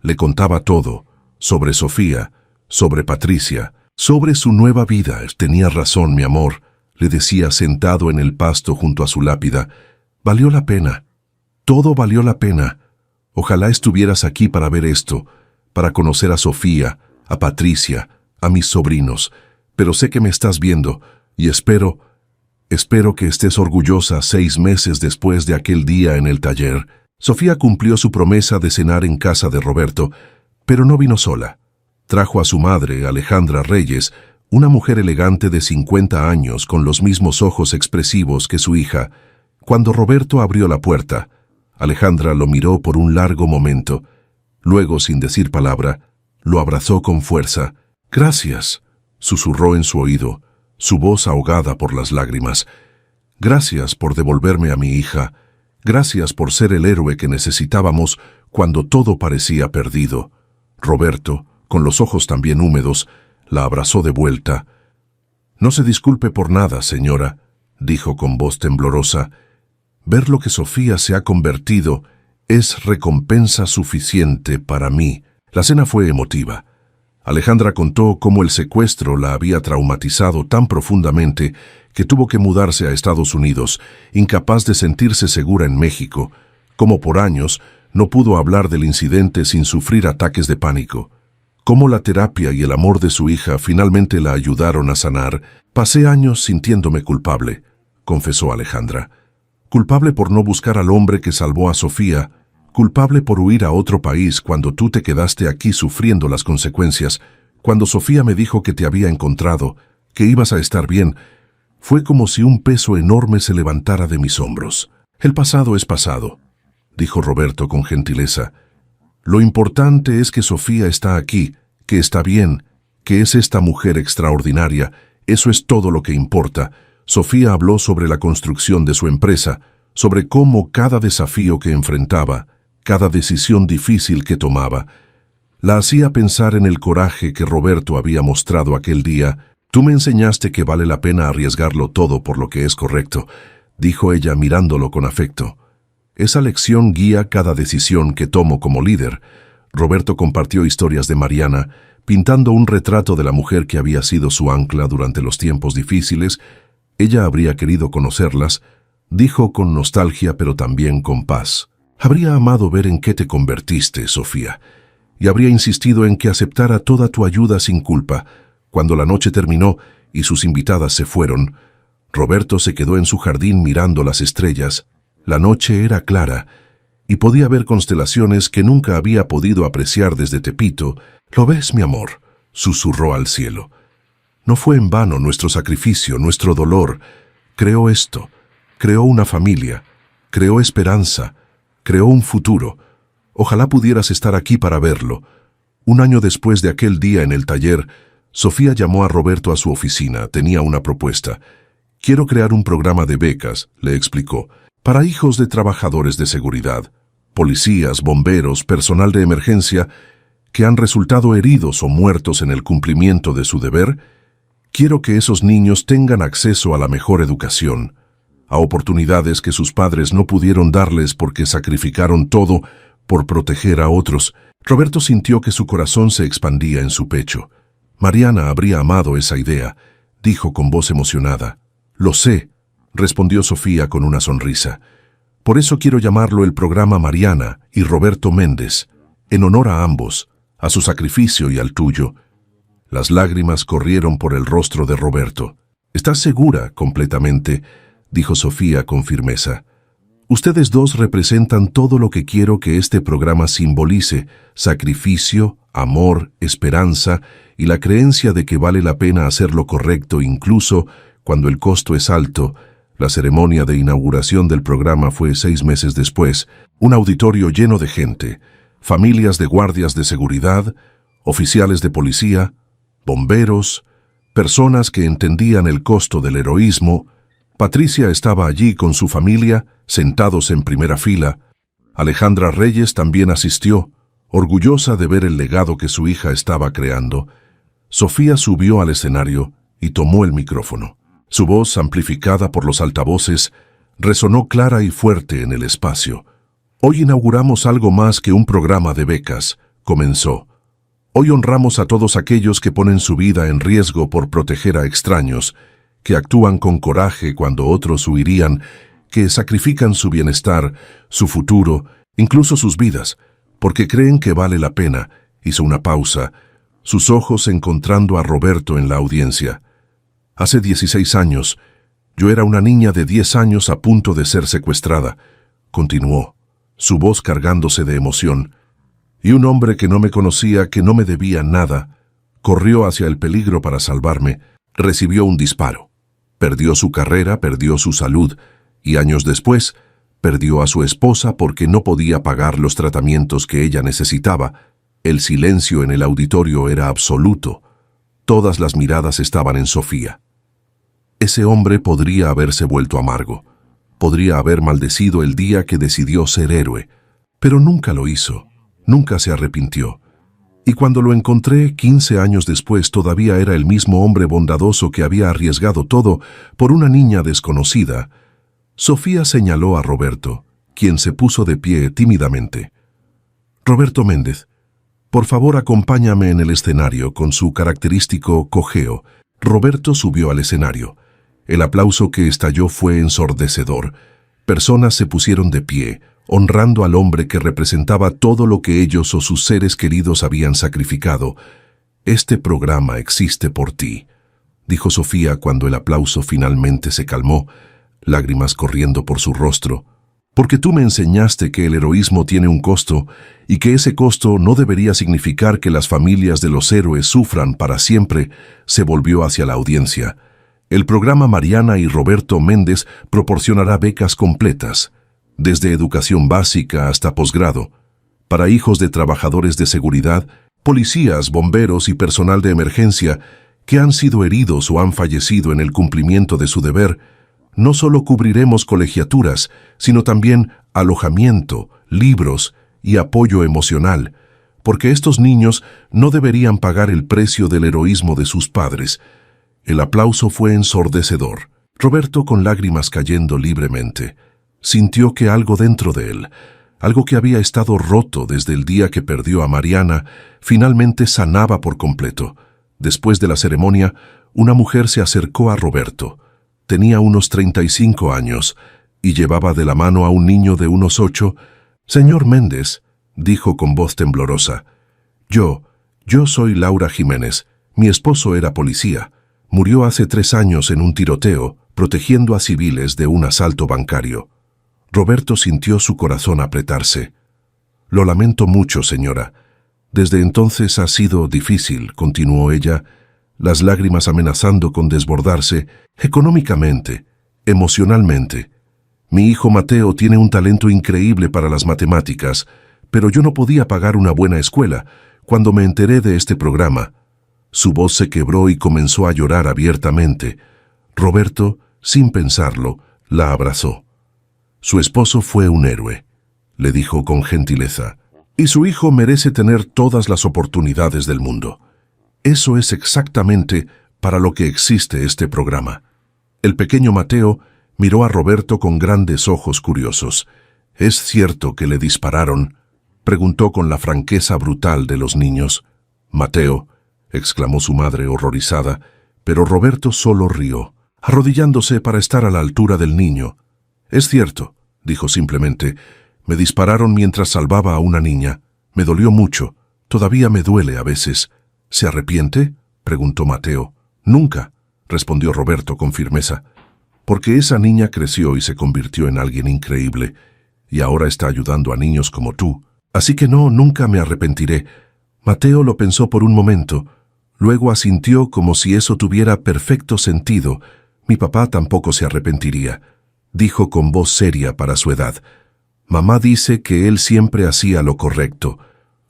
Le contaba todo, sobre Sofía, sobre Patricia, sobre su nueva vida. «Tenía razón, mi amor», le decía sentado en el pasto junto a su lápida. «Valió la pena. Todo valió la pena. Ojalá estuvieras aquí para ver esto, para conocer a Sofía, a Patricia, a mis sobrinos. Pero sé que me estás viendo, y espero que estés orgullosa 6 meses después de aquel día en el taller». Sofía cumplió su promesa de cenar en casa de Roberto, pero no vino sola. Trajo a su madre, Alejandra Reyes, una mujer elegante de 50 años con los mismos ojos expresivos que su hija. Cuando Roberto abrió la puerta, Alejandra lo miró por un largo momento. Luego, sin decir palabra, lo abrazó con fuerza. «Gracias», susurró en su oído, su voz ahogada por las lágrimas. «Gracias por devolverme a mi hija. Gracias por ser el héroe que necesitábamos cuando todo parecía perdido». Roberto, con los ojos también húmedos, la abrazó de vuelta. «No se disculpe por nada, señora», dijo con voz temblorosa. «Ver lo que Sofía se ha convertido es recompensa suficiente para mí». La cena fue emotiva. Alejandra contó cómo el secuestro la había traumatizado tan profundamente que tuvo que mudarse a Estados Unidos, incapaz de sentirse segura en México, cómo por años no pudo hablar del incidente sin sufrir ataques de pánico. Cómo la terapia y el amor de su hija finalmente la ayudaron a sanar. «Pasé años sintiéndome culpable», confesó Alejandra. «Culpable por no buscar al hombre que salvó a Sofía, culpable por huir a otro país cuando tú te quedaste aquí sufriendo las consecuencias. Cuando Sofía me dijo que te había encontrado, que ibas a estar bien, fue como si un peso enorme se levantara de mis hombros». «El pasado es pasado», dijo Roberto con gentileza. «Lo importante es que Sofía está aquí, que está bien, que es esta mujer extraordinaria. Eso es todo lo que importa». Sofía habló sobre la construcción de su empresa, sobre cómo cada desafío que enfrentaba, cada decisión difícil que tomaba, la hacía pensar en el coraje que Roberto había mostrado aquel día Tú me enseñaste que vale la pena arriesgarlo todo por lo que es correcto, dijo ella mirándolo con afecto. Esa lección guía cada decisión que tomo como líder. Roberto compartió historias de Mariana, pintando un retrato de la mujer que había sido su ancla durante los tiempos difíciles. Ella habría querido conocerlas, dijo con nostalgia pero también con paz. Habría amado ver en qué te convertiste, Sofía, y habría insistido en que aceptara toda tu ayuda sin culpa. Cuando la noche terminó y sus invitadas se fueron, Roberto se quedó en su jardín mirando las estrellas. La noche era clara y podía ver constelaciones que nunca había podido apreciar desde Tepito. «¿Lo ves, mi amor?», susurró al cielo. «No fue en vano nuestro sacrificio, nuestro dolor. Creó esto, creó una familia, creó esperanza, creó un futuro. Ojalá pudieras estar aquí para verlo». Un año después de aquel día en el taller, Sofía llamó a Roberto a su oficina. Tenía una propuesta. «Quiero crear un programa de becas», le explicó, «para hijos de trabajadores de seguridad, policías, bomberos, personal de emergencia, que han resultado heridos o muertos en el cumplimiento de su deber. Quiero que esos niños tengan acceso a la mejor educación, a oportunidades que sus padres no pudieron darles porque sacrificaron todo por proteger a otros». Roberto sintió que su corazón se expandía en su pecho. Mariana habría amado esa idea, dijo con voz emocionada. «Lo sé», respondió Sofía con una sonrisa. «Por eso quiero llamarlo el programa Mariana y Roberto Méndez, en honor a ambos, a su sacrificio y al tuyo». Las lágrimas corrieron por el rostro de Roberto. «¿Estás segura completamente?», dijo Sofía con firmeza. «Ustedes dos representan todo lo que quiero que este programa simbolice: sacrificio, amor, esperanza y la creencia de que vale la pena hacer lo correcto incluso cuando el costo es alto». La ceremonia de inauguración del programa fue 6 meses después. Un auditorio lleno de gente, familias de guardias de seguridad, oficiales de policía, bomberos, personas que entendían el costo del heroísmo. Patricia estaba allí con su familia, sentados en primera fila. Alejandra Reyes también asistió, orgullosa de ver el legado que su hija estaba creando. Sofía subió al escenario y tomó el micrófono. Su voz, amplificada por los altavoces, resonó clara y fuerte en el espacio. «Hoy inauguramos algo más que un programa de becas», comenzó. «Hoy honramos a todos aquellos que ponen su vida en riesgo por proteger a extraños, que actúan con coraje cuando otros huirían, que sacrifican su bienestar, su futuro, incluso sus vidas, porque creen que vale la pena». Hizo una pausa, sus ojos encontrando a Roberto en la audiencia. «Hace 16 años, yo era una niña de 10 años a punto de ser secuestrada», continuó, su voz cargándose de emoción. «Y un hombre que no me conocía, que no me debía nada, corrió hacia el peligro para salvarme. Recibió un disparo. Perdió su carrera, perdió su salud, y años después, perdió a su esposa porque no podía pagar los tratamientos que ella necesitaba». El silencio en el auditorio era absoluto. Todas las miradas estaban en Sofía. Ese hombre podría haberse vuelto amargo, podría haber maldecido el día que decidió ser héroe, pero nunca lo hizo, nunca se arrepintió. Y cuando lo encontré 15 años después, todavía era el mismo hombre bondadoso que había arriesgado todo por una niña desconocida. Sofía señaló a Roberto, quien se puso de pie tímidamente. «Roberto Méndez, por favor acompáñame en el escenario», con su característico cojeo. Roberto subió al escenario. El aplauso que estalló fue ensordecedor. Personas se pusieron de pie, honrando al hombre que representaba todo lo que ellos o sus seres queridos habían sacrificado. «Este programa existe por ti», dijo Sofía cuando el aplauso finalmente se calmó, lágrimas corriendo por su rostro. «Porque tú me enseñaste que el heroísmo tiene un costo y que ese costo no debería significar que las familias de los héroes sufran para siempre», se volvió hacia la audiencia. «El programa Mariana y Roberto Méndez proporcionará becas completas, desde educación básica hasta posgrado, para hijos de trabajadores de seguridad, policías, bomberos y personal de emergencia que han sido heridos o han fallecido en el cumplimiento de su deber. No solo cubriremos colegiaturas, sino también alojamiento, libros y apoyo emocional, porque estos niños no deberían pagar el precio del heroísmo de sus padres. El aplauso fue ensordecedor. Roberto, con lágrimas cayendo libremente, sintió que algo dentro de él, algo que había estado roto desde el día que perdió a Mariana, finalmente sanaba por completo. Después de la ceremonia, una mujer se acercó a Roberto. Tenía unos 35 años y llevaba de la mano a un niño de unos 8. «Señor Méndez», dijo con voz temblorosa, Yo soy Laura Jiménez. Mi esposo era policía. Murió hace 3 años en un tiroteo, protegiendo a civiles de un asalto bancario». Roberto sintió su corazón apretarse. «Lo lamento mucho, señora. Desde entonces ha sido difícil», continuó ella, las lágrimas amenazando con desbordarse, «económicamente, emocionalmente. Mi hijo Mateo tiene un talento increíble para las matemáticas, pero yo no podía pagar una buena escuela cuando me enteré de este programa». Su voz se quebró y comenzó a llorar abiertamente. Roberto, sin pensarlo, la abrazó. «Su esposo fue un héroe», le dijo con gentileza, «y su hijo merece tener todas las oportunidades del mundo. Eso es exactamente para lo que existe este programa». El pequeño Mateo miró a Roberto con grandes ojos curiosos. «¿Es cierto que le dispararon?», preguntó con la franqueza brutal de los niños. «Mateo», exclamó su madre horrorizada, pero Roberto solo rió, arrodillándose para estar a la altura del niño. «Es cierto», dijo simplemente, «me dispararon mientras salvaba a una niña. Me dolió mucho. Todavía me duele a veces». «¿Se arrepiente?», preguntó Mateo. «Nunca», respondió Roberto con firmeza, «porque esa niña creció y se convirtió en alguien increíble, y ahora está ayudando a niños como tú. Así que no, nunca me arrepentiré». Mateo lo pensó por un momento. Luego asintió como si eso tuviera perfecto sentido. «Mi papá tampoco se arrepentiría», dijo con voz seria para su edad. «Mamá dice que él siempre hacía lo correcto».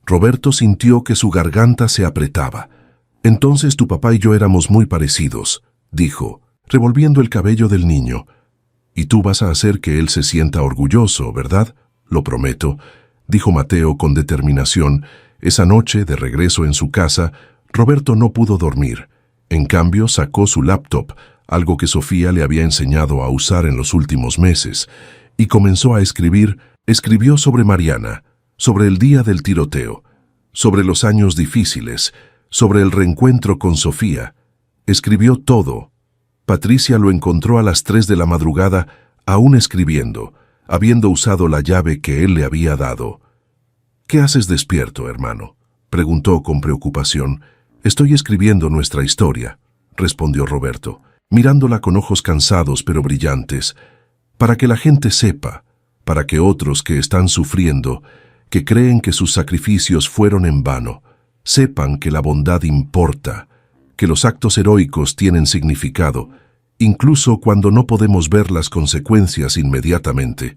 Roberto sintió que su garganta se apretaba. «Entonces tu papá y yo éramos muy parecidos», dijo, revolviendo el cabello del niño. «Y tú vas a hacer que él se sienta orgulloso, ¿verdad? Lo prometo», dijo Mateo con determinación. Esa noche, de regreso en su casa, Roberto no pudo dormir. En cambio, sacó su laptop, algo que Sofía le había enseñado a usar en los últimos meses, y comenzó a escribir. Escribió sobre Mariana, sobre el día del tiroteo, sobre los años difíciles, sobre el reencuentro con Sofía. Escribió todo. Patricia lo encontró a las 3 de la madrugada, aún escribiendo, habiendo usado la llave que él le había dado. «¿Qué haces despierto, hermano?», preguntó con preocupación. «Estoy escribiendo nuestra historia», respondió Roberto, mirándola con ojos cansados pero brillantes, «para que la gente sepa, para que otros que están sufriendo, que creen que sus sacrificios fueron en vano, sepan que la bondad importa, que los actos heroicos tienen significado, incluso cuando no podemos ver las consecuencias inmediatamente».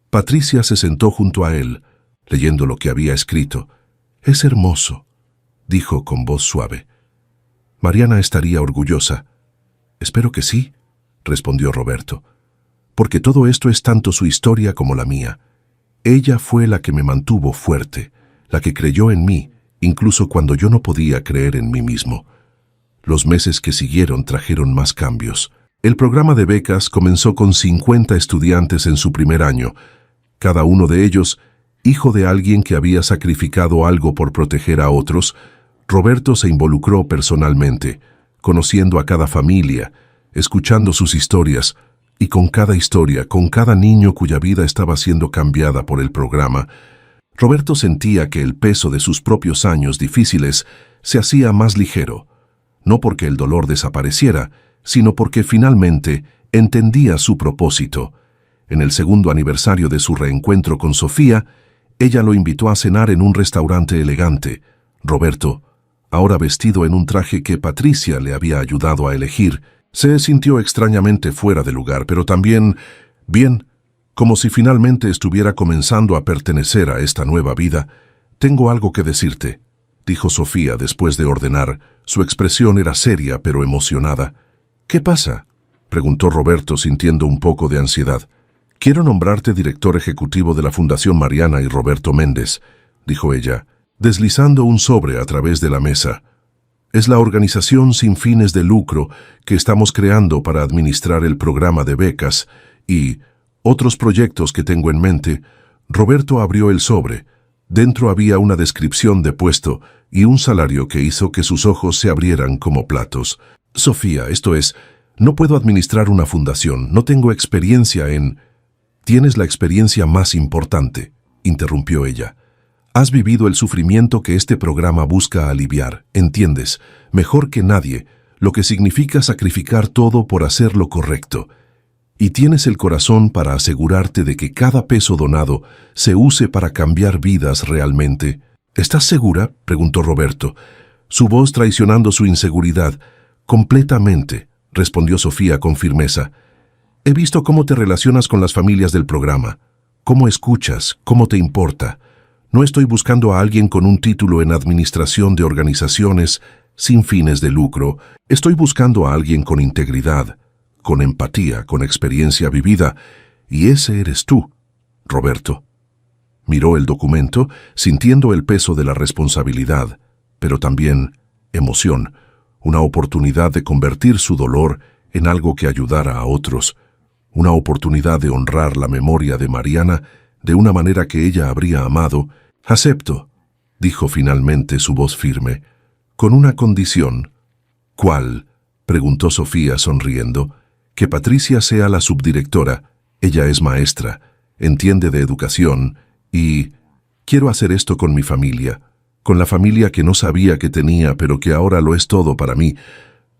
Patricia se sentó junto a él, leyendo lo que había escrito. «Es hermoso», dijo con voz suave. «Mariana estaría orgullosa». «Espero que sí», respondió Roberto, «porque todo esto es tanto su historia como la mía. Ella fue la que me mantuvo fuerte, la que creyó en mí, incluso cuando yo no podía creer en mí mismo». Los meses que siguieron trajeron más cambios. El programa de becas comenzó con 50 estudiantes en su primer año, cada uno de ellos hijo de alguien que había sacrificado algo por proteger a otros. Roberto se involucró personalmente, conociendo a cada familia, escuchando sus historias, y con cada historia, con cada niño cuya vida estaba siendo cambiada por el programa, Roberto sentía que el peso de sus propios años difíciles se hacía más ligero, no porque el dolor desapareciera, sino porque finalmente entendía su propósito. En el 2º aniversario de su reencuentro con Sofía, ella lo invitó a cenar en un restaurante elegante. Roberto, ahora vestido en un traje que Patricia le había ayudado a elegir, se sintió extrañamente fuera de lugar, pero también bien, como si finalmente estuviera comenzando a pertenecer a esta nueva vida. «Tengo algo que decirte», dijo Sofía después de ordenar. Su expresión era seria pero emocionada. «¿Qué pasa?», preguntó Roberto sintiendo un poco de ansiedad. «Quiero nombrarte director ejecutivo de la Fundación Mariana y Roberto Méndez», dijo ella, deslizando un sobre a través de la mesa. Es la organización sin fines de lucro que estamos creando para administrar el programa de becas y otros proyectos que tengo en mente. Roberto abrió el sobre. Dentro había una descripción de puesto y un salario que hizo que sus ojos se abrieran como platos. Sofía, esto es, no puedo administrar una fundación, no tengo experiencia en... Tienes la experiencia más importante, interrumpió ella. Has vivido el sufrimiento que este programa busca aliviar, entiendes, mejor que nadie, lo que significa sacrificar todo por hacer lo correcto. Y tienes el corazón para asegurarte de que cada peso donado se use para cambiar vidas realmente. ¿Estás segura?, preguntó Roberto, su voz traicionando su inseguridad. Completamente, respondió Sofía con firmeza. He visto cómo te relacionas con las familias del programa, cómo escuchas, cómo te importa. No estoy buscando a alguien con un título en administración de organizaciones sin fines de lucro. Estoy buscando a alguien con integridad, con empatía, con experiencia vivida. Y ese eres tú, Roberto. Miró el documento, sintiendo el peso de la responsabilidad, pero también emoción, una oportunidad de convertir su dolor en algo que ayudara a otros, una oportunidad de honrar la memoria de Mariana de una manera que ella habría amado. Acepto, dijo finalmente su voz firme, con una condición. ¿Cuál?, preguntó Sofía sonriendo. Que Patricia sea la subdirectora. Ella es maestra, entiende de educación y... Quiero hacer esto con mi familia, con la familia que no sabía que tenía, pero que ahora lo es todo para mí.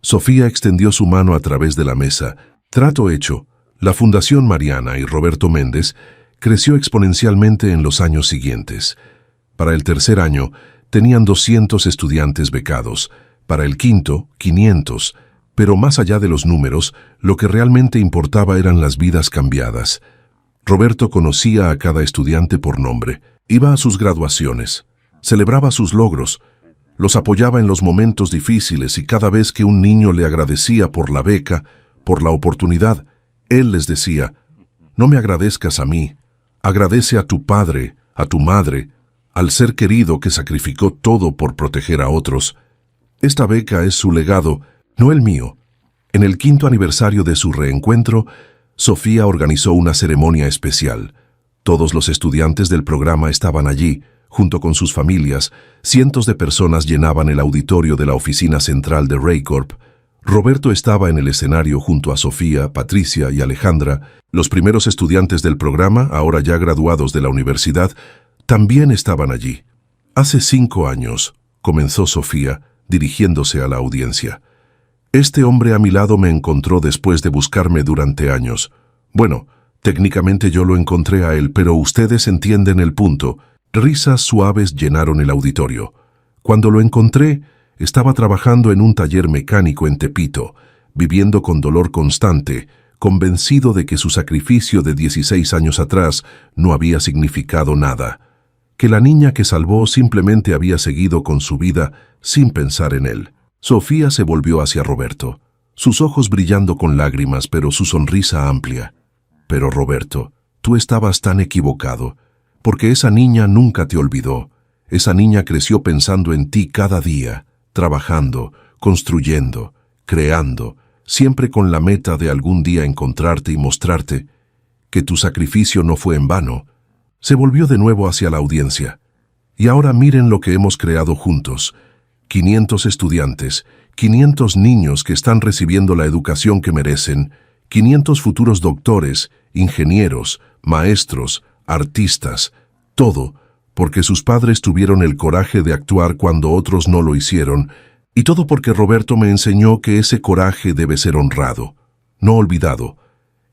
Sofía extendió su mano a través de la mesa. Trato hecho. La Fundación Mariana y Roberto Méndez creció exponencialmente en los años siguientes. Para el tercer año, tenían 200 estudiantes becados. Para el quinto, 500. Pero más allá de los números, lo que realmente importaba eran las vidas cambiadas. Roberto conocía a cada estudiante por nombre. Iba a sus graduaciones. Celebraba sus logros. Los apoyaba en los momentos difíciles y cada vez que un niño le agradecía por la beca, por la oportunidad, él les decía: no me agradezcas a mí, agradece a tu padre, a tu madre, al ser querido que sacrificó todo por proteger a otros. Esta beca es su legado, no el mío. En el 5º aniversario de su reencuentro, Sofía organizó una ceremonia especial. Todos los estudiantes del programa estaban allí, junto con sus familias. Cientos de personas llenaban el auditorio de la oficina central de RayCorp. Roberto estaba en el escenario junto a Sofía, Patricia y Alejandra. Los primeros estudiantes del programa, ahora ya graduados de la universidad, también estaban allí. Hace 5 años, comenzó Sofía, dirigiéndose a la audiencia. Este hombre a mi lado me encontró después de buscarme durante años. Bueno, técnicamente yo lo encontré a él, pero ustedes entienden el punto. Risas suaves llenaron el auditorio. Cuando lo encontré, estaba trabajando en un taller mecánico en Tepito, viviendo con dolor constante, convencido de que su sacrificio de 16 años atrás no había significado nada, que la niña que salvó simplemente había seguido con su vida sin pensar en él. Sofía se volvió hacia Roberto, sus ojos brillando con lágrimas, pero su sonrisa amplia. Pero Roberto, tú estabas tan equivocado, porque esa niña nunca te olvidó. Esa niña creció pensando en ti cada día, trabajando, construyendo, creando, siempre con la meta de algún día encontrarte y mostrarte que tu sacrificio no fue en vano. Se volvió de nuevo hacia la audiencia. Y ahora miren lo que hemos creado juntos. 500 estudiantes, 500 niños que están recibiendo la educación que merecen, 500 futuros doctores, ingenieros, maestros, artistas, todo porque sus padres tuvieron el coraje de actuar cuando otros no lo hicieron, y todo porque Roberto me enseñó que ese coraje debe ser honrado, no olvidado.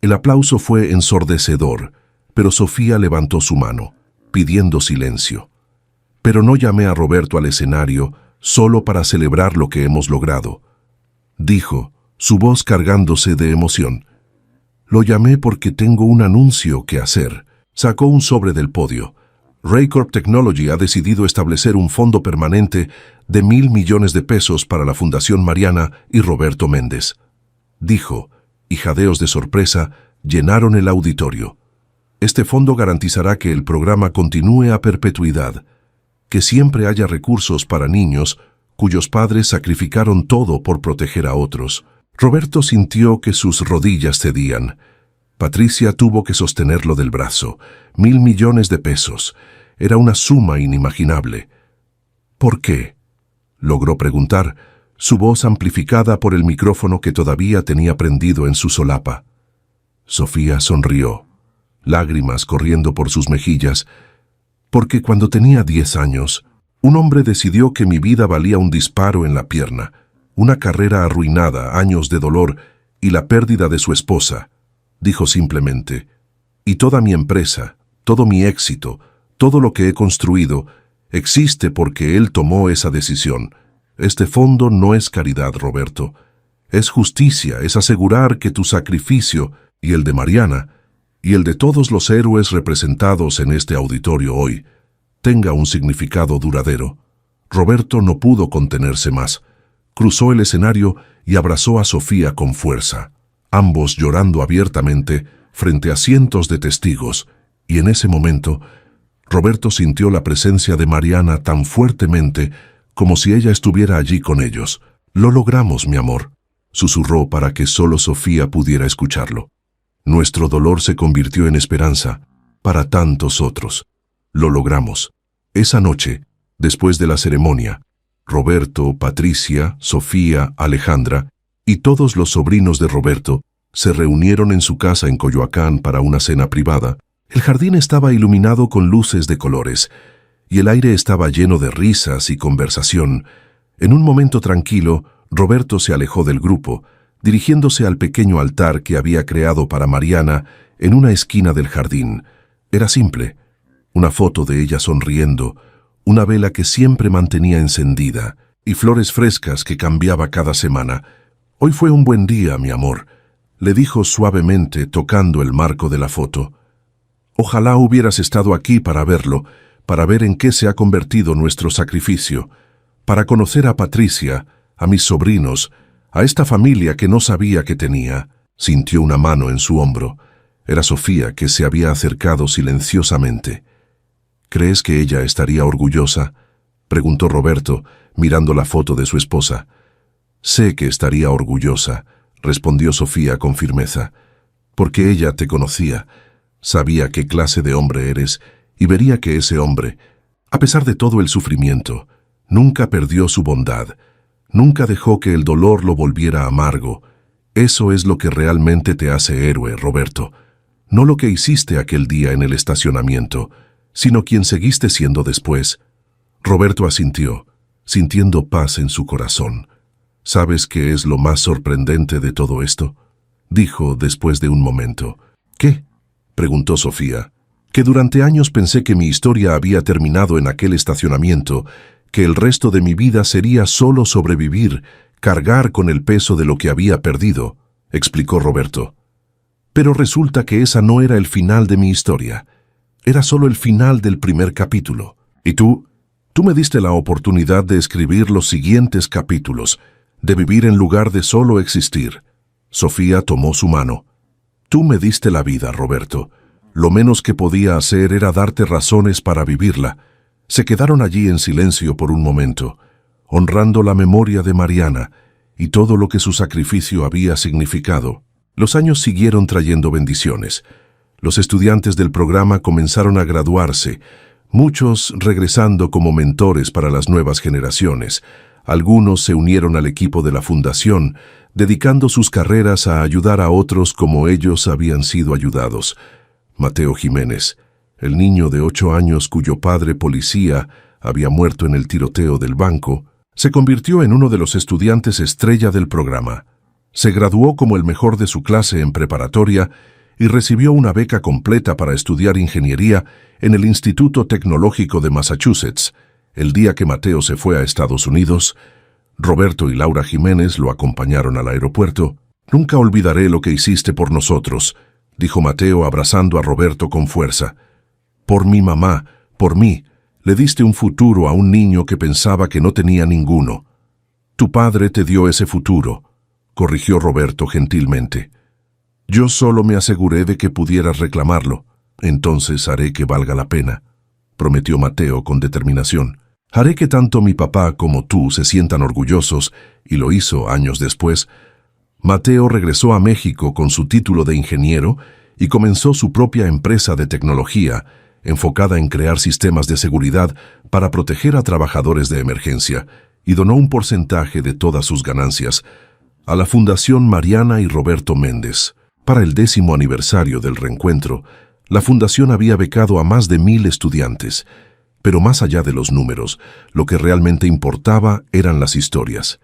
El aplauso fue ensordecedor, pero Sofía levantó su mano, pidiendo silencio. Pero no llamé a Roberto al escenario solo para celebrar lo que hemos logrado, dijo, su voz cargándose de emoción. Lo llamé porque tengo un anuncio que hacer. Sacó un sobre del podio. RayCorp Technology ha decidido establecer un fondo permanente de $1.000 millones para la Fundación Mariana y Roberto Méndez, dijo, y jadeos de sorpresa llenaron el auditorio. Este fondo garantizará que el programa continúe a perpetuidad, que siempre haya recursos para niños cuyos padres sacrificaron todo por proteger a otros. Roberto sintió que sus rodillas cedían. Patricia tuvo que sostenerlo del brazo. 1.000 millones de pesos. Era una suma inimaginable. ¿Por qué?, logró preguntar, su voz amplificada por el micrófono que todavía tenía prendido en su solapa. Sofía sonrió, lágrimas corriendo por sus mejillas, porque cuando tenía 10 años, un hombre decidió que mi vida valía un disparo en la pierna, una carrera arruinada, años de dolor y la pérdida de su esposa. Dijo simplemente, y toda mi empresa, todo mi éxito, todo lo que he construido, existe porque él tomó esa decisión. Este fondo no es caridad, Roberto. Es justicia, es asegurar que tu sacrificio, y el de Mariana, y el de todos los héroes representados en este auditorio hoy, tenga un significado duradero. Roberto no pudo contenerse más. Cruzó el escenario y abrazó a Sofía con fuerza, ambos llorando abiertamente frente a cientos de testigos, y en ese momento, Roberto sintió la presencia de Mariana tan fuertemente como si ella estuviera allí con ellos. «Lo logramos, mi amor», susurró para que solo Sofía pudiera escucharlo. «Nuestro dolor se convirtió en esperanza para tantos otros. Lo logramos». Esa noche, después de la ceremonia, Roberto, Patricia, Sofía, Alejandra y todos los sobrinos de Roberto se reunieron en su casa en Coyoacán para una cena privada. El jardín estaba iluminado con luces de colores, y el aire estaba lleno de risas y conversación. En un momento tranquilo, Roberto se alejó del grupo, dirigiéndose al pequeño altar que había creado para Mariana en una esquina del jardín. Era simple, una foto de ella sonriendo, una vela que siempre mantenía encendida, y flores frescas que cambiaba cada semana. «Hoy fue un buen día, mi amor», le dijo suavemente tocando el marco de la foto. «Ojalá hubieras estado aquí para verlo, para ver en qué se ha convertido nuestro sacrificio, para conocer a Patricia, a mis sobrinos, a esta familia que no sabía que tenía». Sintió una mano en su hombro. Era Sofía, que se había acercado silenciosamente. «¿Crees que ella estaría orgullosa?», preguntó Roberto, mirando la foto de su esposa. «Sé que estaría orgullosa», respondió Sofía con firmeza, «porque ella te conocía, sabía qué clase de hombre eres y vería que ese hombre, a pesar de todo el sufrimiento, nunca perdió su bondad, nunca dejó que el dolor lo volviera amargo. Eso es lo que realmente te hace héroe, Roberto, no lo que hiciste aquel día en el estacionamiento, sino quien seguiste siendo después». Roberto asintió, sintiendo paz en su corazón. «¿Sabes qué es lo más sorprendente de todo esto?», dijo después de un momento. «¿Qué?», preguntó Sofía. «Que durante años pensé que mi historia había terminado en aquel estacionamiento, que el resto de mi vida sería solo sobrevivir, cargar con el peso de lo que había perdido», explicó Roberto. «Pero resulta que esa no era el final de mi historia. Era solo el final del primer capítulo. Y tú me diste la oportunidad de escribir los siguientes capítulos, de vivir en lugar de solo existir». Sofía tomó su mano. «Tú me diste la vida, Roberto. Lo menos que podía hacer era darte razones para vivirla». Se quedaron allí en silencio por un momento, honrando la memoria de Mariana y todo lo que su sacrificio había significado. Los años siguieron trayendo bendiciones. Los estudiantes del programa comenzaron a graduarse, muchos regresando como mentores para las nuevas generaciones. Algunos se unieron al equipo de la fundación, dedicando sus carreras a ayudar a otros como ellos habían sido ayudados. Mateo Jiménez, el niño de 8 años cuyo padre policía había muerto en el tiroteo del banco, se convirtió en uno de los estudiantes estrella del programa. Se graduó como el mejor de su clase en preparatoria y recibió una beca completa para estudiar ingeniería en el Instituto Tecnológico de Massachusetts. El día que Mateo se fue a Estados Unidos, Roberto y Laura Jiménez lo acompañaron al aeropuerto. «Nunca olvidaré lo que hiciste por nosotros», dijo Mateo abrazando a Roberto con fuerza. «Por mi mamá, por mí, le diste un futuro a un niño que pensaba que no tenía ninguno». «Tu padre te dio ese futuro», corrigió Roberto gentilmente. «Yo solo me aseguré de que pudieras reclamarlo. Entonces haré que valga la pena», prometió Mateo con determinación. Haré que tanto mi papá como tú se sientan orgullosos, y lo hizo años después. Mateo regresó a México con su título de ingeniero y comenzó su propia empresa de tecnología, enfocada en crear sistemas de seguridad para proteger a trabajadores de emergencia, y donó un porcentaje de todas sus ganancias a la Fundación Mariana y Roberto Méndez. Para el 10º aniversario del reencuentro, la fundación había becado a más de 1000 estudiantes, pero más allá de los números, lo que realmente importaba eran las historias.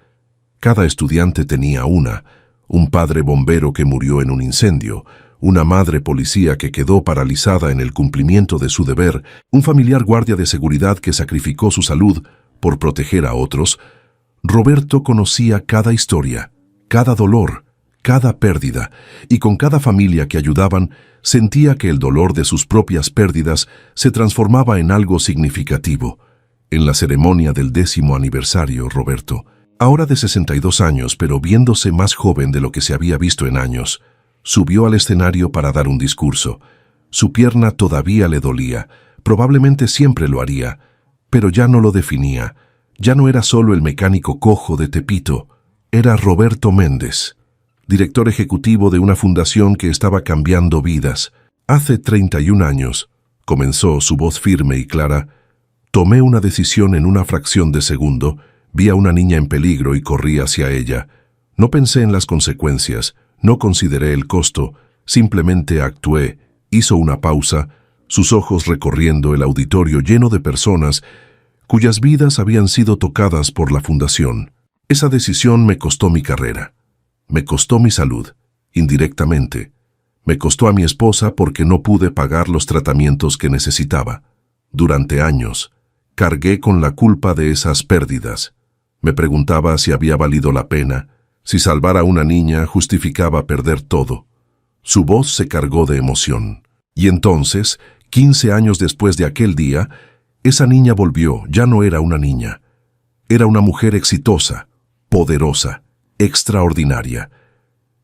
Cada estudiante tenía un padre bombero que murió en un incendio, una madre policía que quedó paralizada en el cumplimiento de su deber, un familiar guardia de seguridad que sacrificó su salud por proteger a otros. Roberto conocía cada historia, cada dolor, cada pérdida, y con cada familia que ayudaban, sentía que el dolor de sus propias pérdidas se transformaba en algo significativo. En la ceremonia del 10º aniversario, Roberto, ahora de 62 años, pero viéndose más joven de lo que se había visto en años, subió al escenario para dar un discurso. Su pierna todavía le dolía, probablemente siempre lo haría, pero ya no lo definía. Ya no era solo el mecánico cojo de Tepito, era Roberto Méndez, director ejecutivo de una fundación que estaba cambiando vidas. Hace 31 años, comenzó su voz firme y clara, tomé una decisión en una fracción de segundo, vi a una niña en peligro y corrí hacia ella. No pensé en las consecuencias, no consideré el costo, simplemente actué. Hizo una pausa, sus ojos recorriendo el auditorio lleno de personas cuyas vidas habían sido tocadas por la fundación. Esa decisión me costó mi carrera. Me costó mi salud, indirectamente. Me costó a mi esposa porque no pude pagar los tratamientos que necesitaba. Durante años, cargué con la culpa de esas pérdidas. Me preguntaba si había valido la pena, si salvar a una niña justificaba perder todo. Su voz se cargó de emoción. Y entonces, 15 años después de aquel día, esa niña volvió. Ya no era una niña. Era una mujer exitosa, poderosa, extraordinaria.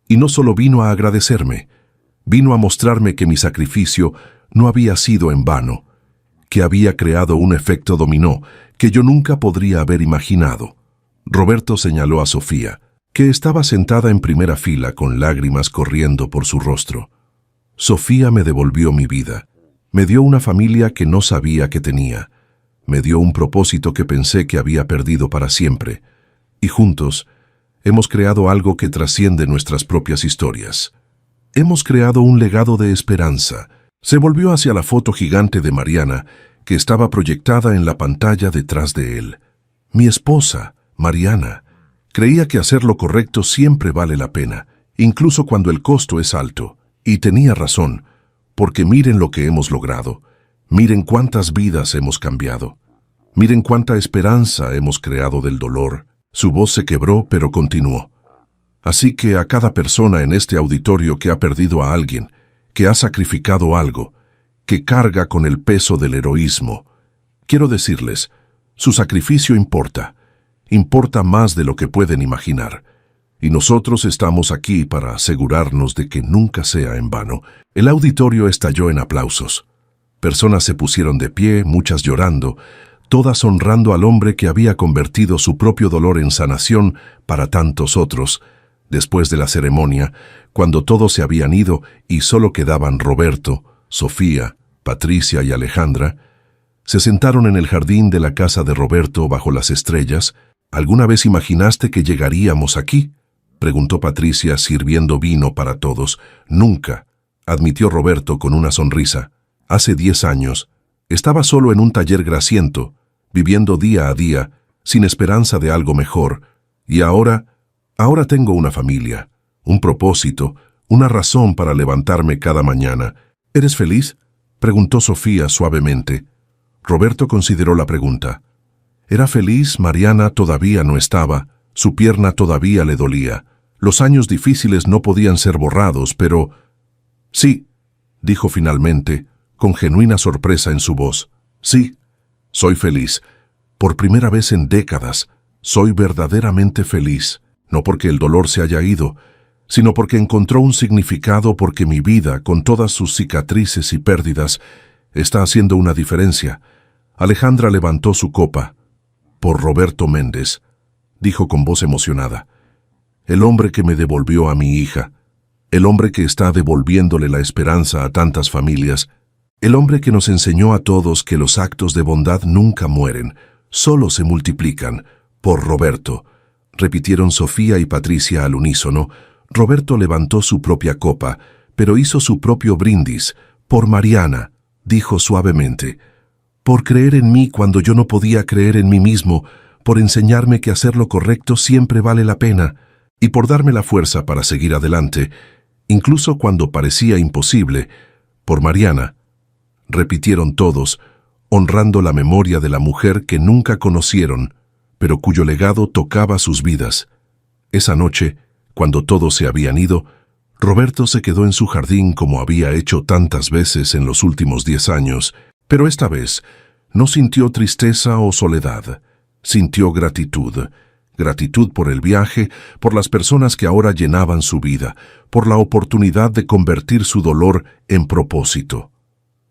Y no solo vino a agradecerme, vino a mostrarme que mi sacrificio no había sido en vano, que había creado un efecto dominó que yo nunca podría haber imaginado. Roberto señaló a Sofía, que estaba sentada en primera fila con lágrimas corriendo por su rostro. Sofía me devolvió mi vida, me dio una familia que no sabía que tenía, me dio un propósito que pensé que había perdido para siempre, y juntos hemos creado algo que trasciende nuestras propias historias. Hemos creado un legado de esperanza. Se volvió hacia la foto gigante de Mariana, que estaba proyectada en la pantalla detrás de él. Mi esposa, Mariana, creía que hacer lo correcto siempre vale la pena, incluso cuando el costo es alto. Y tenía razón, porque miren lo que hemos logrado. Miren cuántas vidas hemos cambiado. Miren cuánta esperanza hemos creado del dolor. Su voz se quebró, pero continuó. Así que a cada persona en este auditorio que ha perdido a alguien, que ha sacrificado algo, que carga con el peso del heroísmo, quiero decirles, su sacrificio importa más de lo que pueden imaginar. Y nosotros estamos aquí para asegurarnos de que nunca sea en vano. El auditorio estalló en aplausos. Personas se pusieron de pie, muchas llorando, todas honrando al hombre que había convertido su propio dolor en sanación para tantos otros. Después de la ceremonia, cuando todos se habían ido y solo quedaban Roberto, Sofía, Patricia y Alejandra, se sentaron en el jardín de la casa de Roberto bajo las estrellas. ¿Alguna vez imaginaste que llegaríamos aquí?, preguntó Patricia sirviendo vino para todos. Nunca, admitió Roberto con una sonrisa. Hace 10 años, estaba solo en un taller grasiento, viviendo día a día, sin esperanza de algo mejor. Y ahora tengo una familia, un propósito, una razón para levantarme cada mañana. ¿Eres feliz?, preguntó Sofía suavemente. Roberto consideró la pregunta. ¿Era feliz? Mariana todavía no estaba, su pierna todavía le dolía. Los años difíciles no podían ser borrados, pero... Sí, dijo finalmente, con genuina sorpresa en su voz. Sí, soy feliz. Por primera vez en décadas, soy verdaderamente feliz. No porque el dolor se haya ido, sino porque encontró un significado, porque mi vida, con todas sus cicatrices y pérdidas, está haciendo una diferencia. Alejandra levantó su copa. por Roberto Méndez, dijo con voz emocionada. El hombre que me devolvió a mi hija, el hombre que está devolviéndole la esperanza a tantas familias, el hombre que nos enseñó a todos que los actos de bondad nunca mueren, solo se multiplican, por Roberto, repitieron Sofía y Patricia al unísono. Roberto levantó su propia copa, pero hizo su propio brindis. Por Mariana, dijo suavemente, por creer en mí cuando yo no podía creer en mí mismo, por enseñarme que hacer lo correcto siempre vale la pena, y por darme la fuerza para seguir adelante, incluso cuando parecía imposible. Por Mariana, repitieron todos, honrando la memoria de la mujer que nunca conocieron, pero cuyo legado tocaba sus vidas. Esa noche, cuando todos se habían ido, Roberto se quedó en su jardín como había hecho tantas veces en los últimos 10 años, pero esta vez no sintió tristeza o soledad, sintió gratitud. Gratitud por el viaje, por las personas que ahora llenaban su vida, por la oportunidad de convertir su dolor en propósito.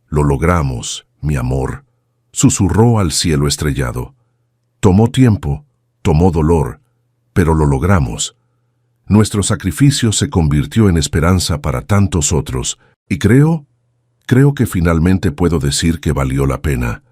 Lo logramos, mi amor, susurró al cielo estrellado. Tomó tiempo, tomó dolor, pero lo logramos. Nuestro sacrificio se convirtió en esperanza para tantos otros, y creo que finalmente puedo decir que valió la pena.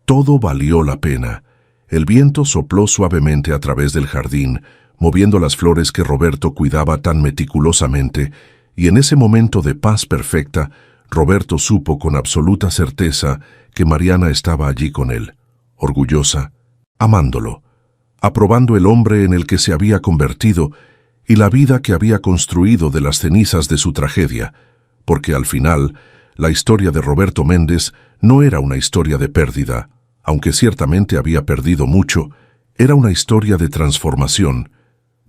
Todo valió la pena. El viento sopló suavemente a través del jardín, moviendo las flores que Roberto cuidaba tan meticulosamente, y en ese momento de paz perfecta, Roberto supo con absoluta certeza que Mariana estaba allí con él, orgullosa, amándolo, aprobando el hombre en el que se había convertido y la vida que había construido de las cenizas de su tragedia, porque al final, la historia de Roberto Méndez no era una historia de pérdida, aunque ciertamente había perdido mucho, era una historia de transformación,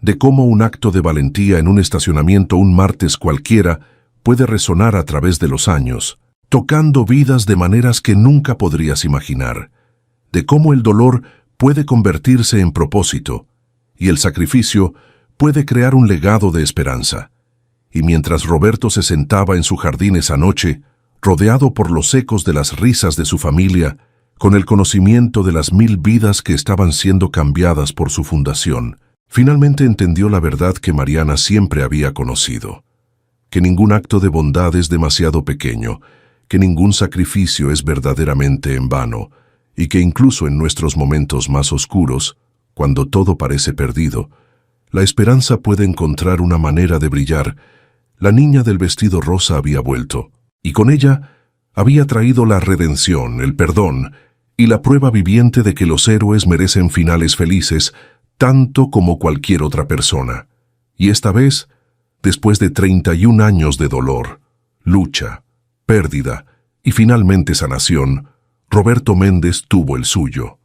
de cómo un acto de valentía en un estacionamiento un martes cualquiera puede resonar a través de los años, tocando vidas de maneras que nunca podrías imaginar, de cómo el dolor puede convertirse en propósito, y el sacrificio puede crear un legado de esperanza. Y mientras Roberto se sentaba en su jardín esa noche, rodeado por los ecos de las risas de su familia, con el conocimiento de las 1000 vidas que estaban siendo cambiadas por su fundación, finalmente entendió la verdad que Mariana siempre había conocido, que ningún acto de bondad es demasiado pequeño, que ningún sacrificio es verdaderamente en vano, y que incluso en nuestros momentos más oscuros, cuando todo parece perdido, la esperanza puede encontrar una manera de brillar. La niña del vestido rosa había vuelto, y con ella había traído la redención, el perdón, y la prueba viviente de que los héroes merecen finales felices, tanto como cualquier otra persona. Y esta vez, después de 31 años de dolor, lucha, pérdida y finalmente sanación, Roberto Méndez tuvo el suyo.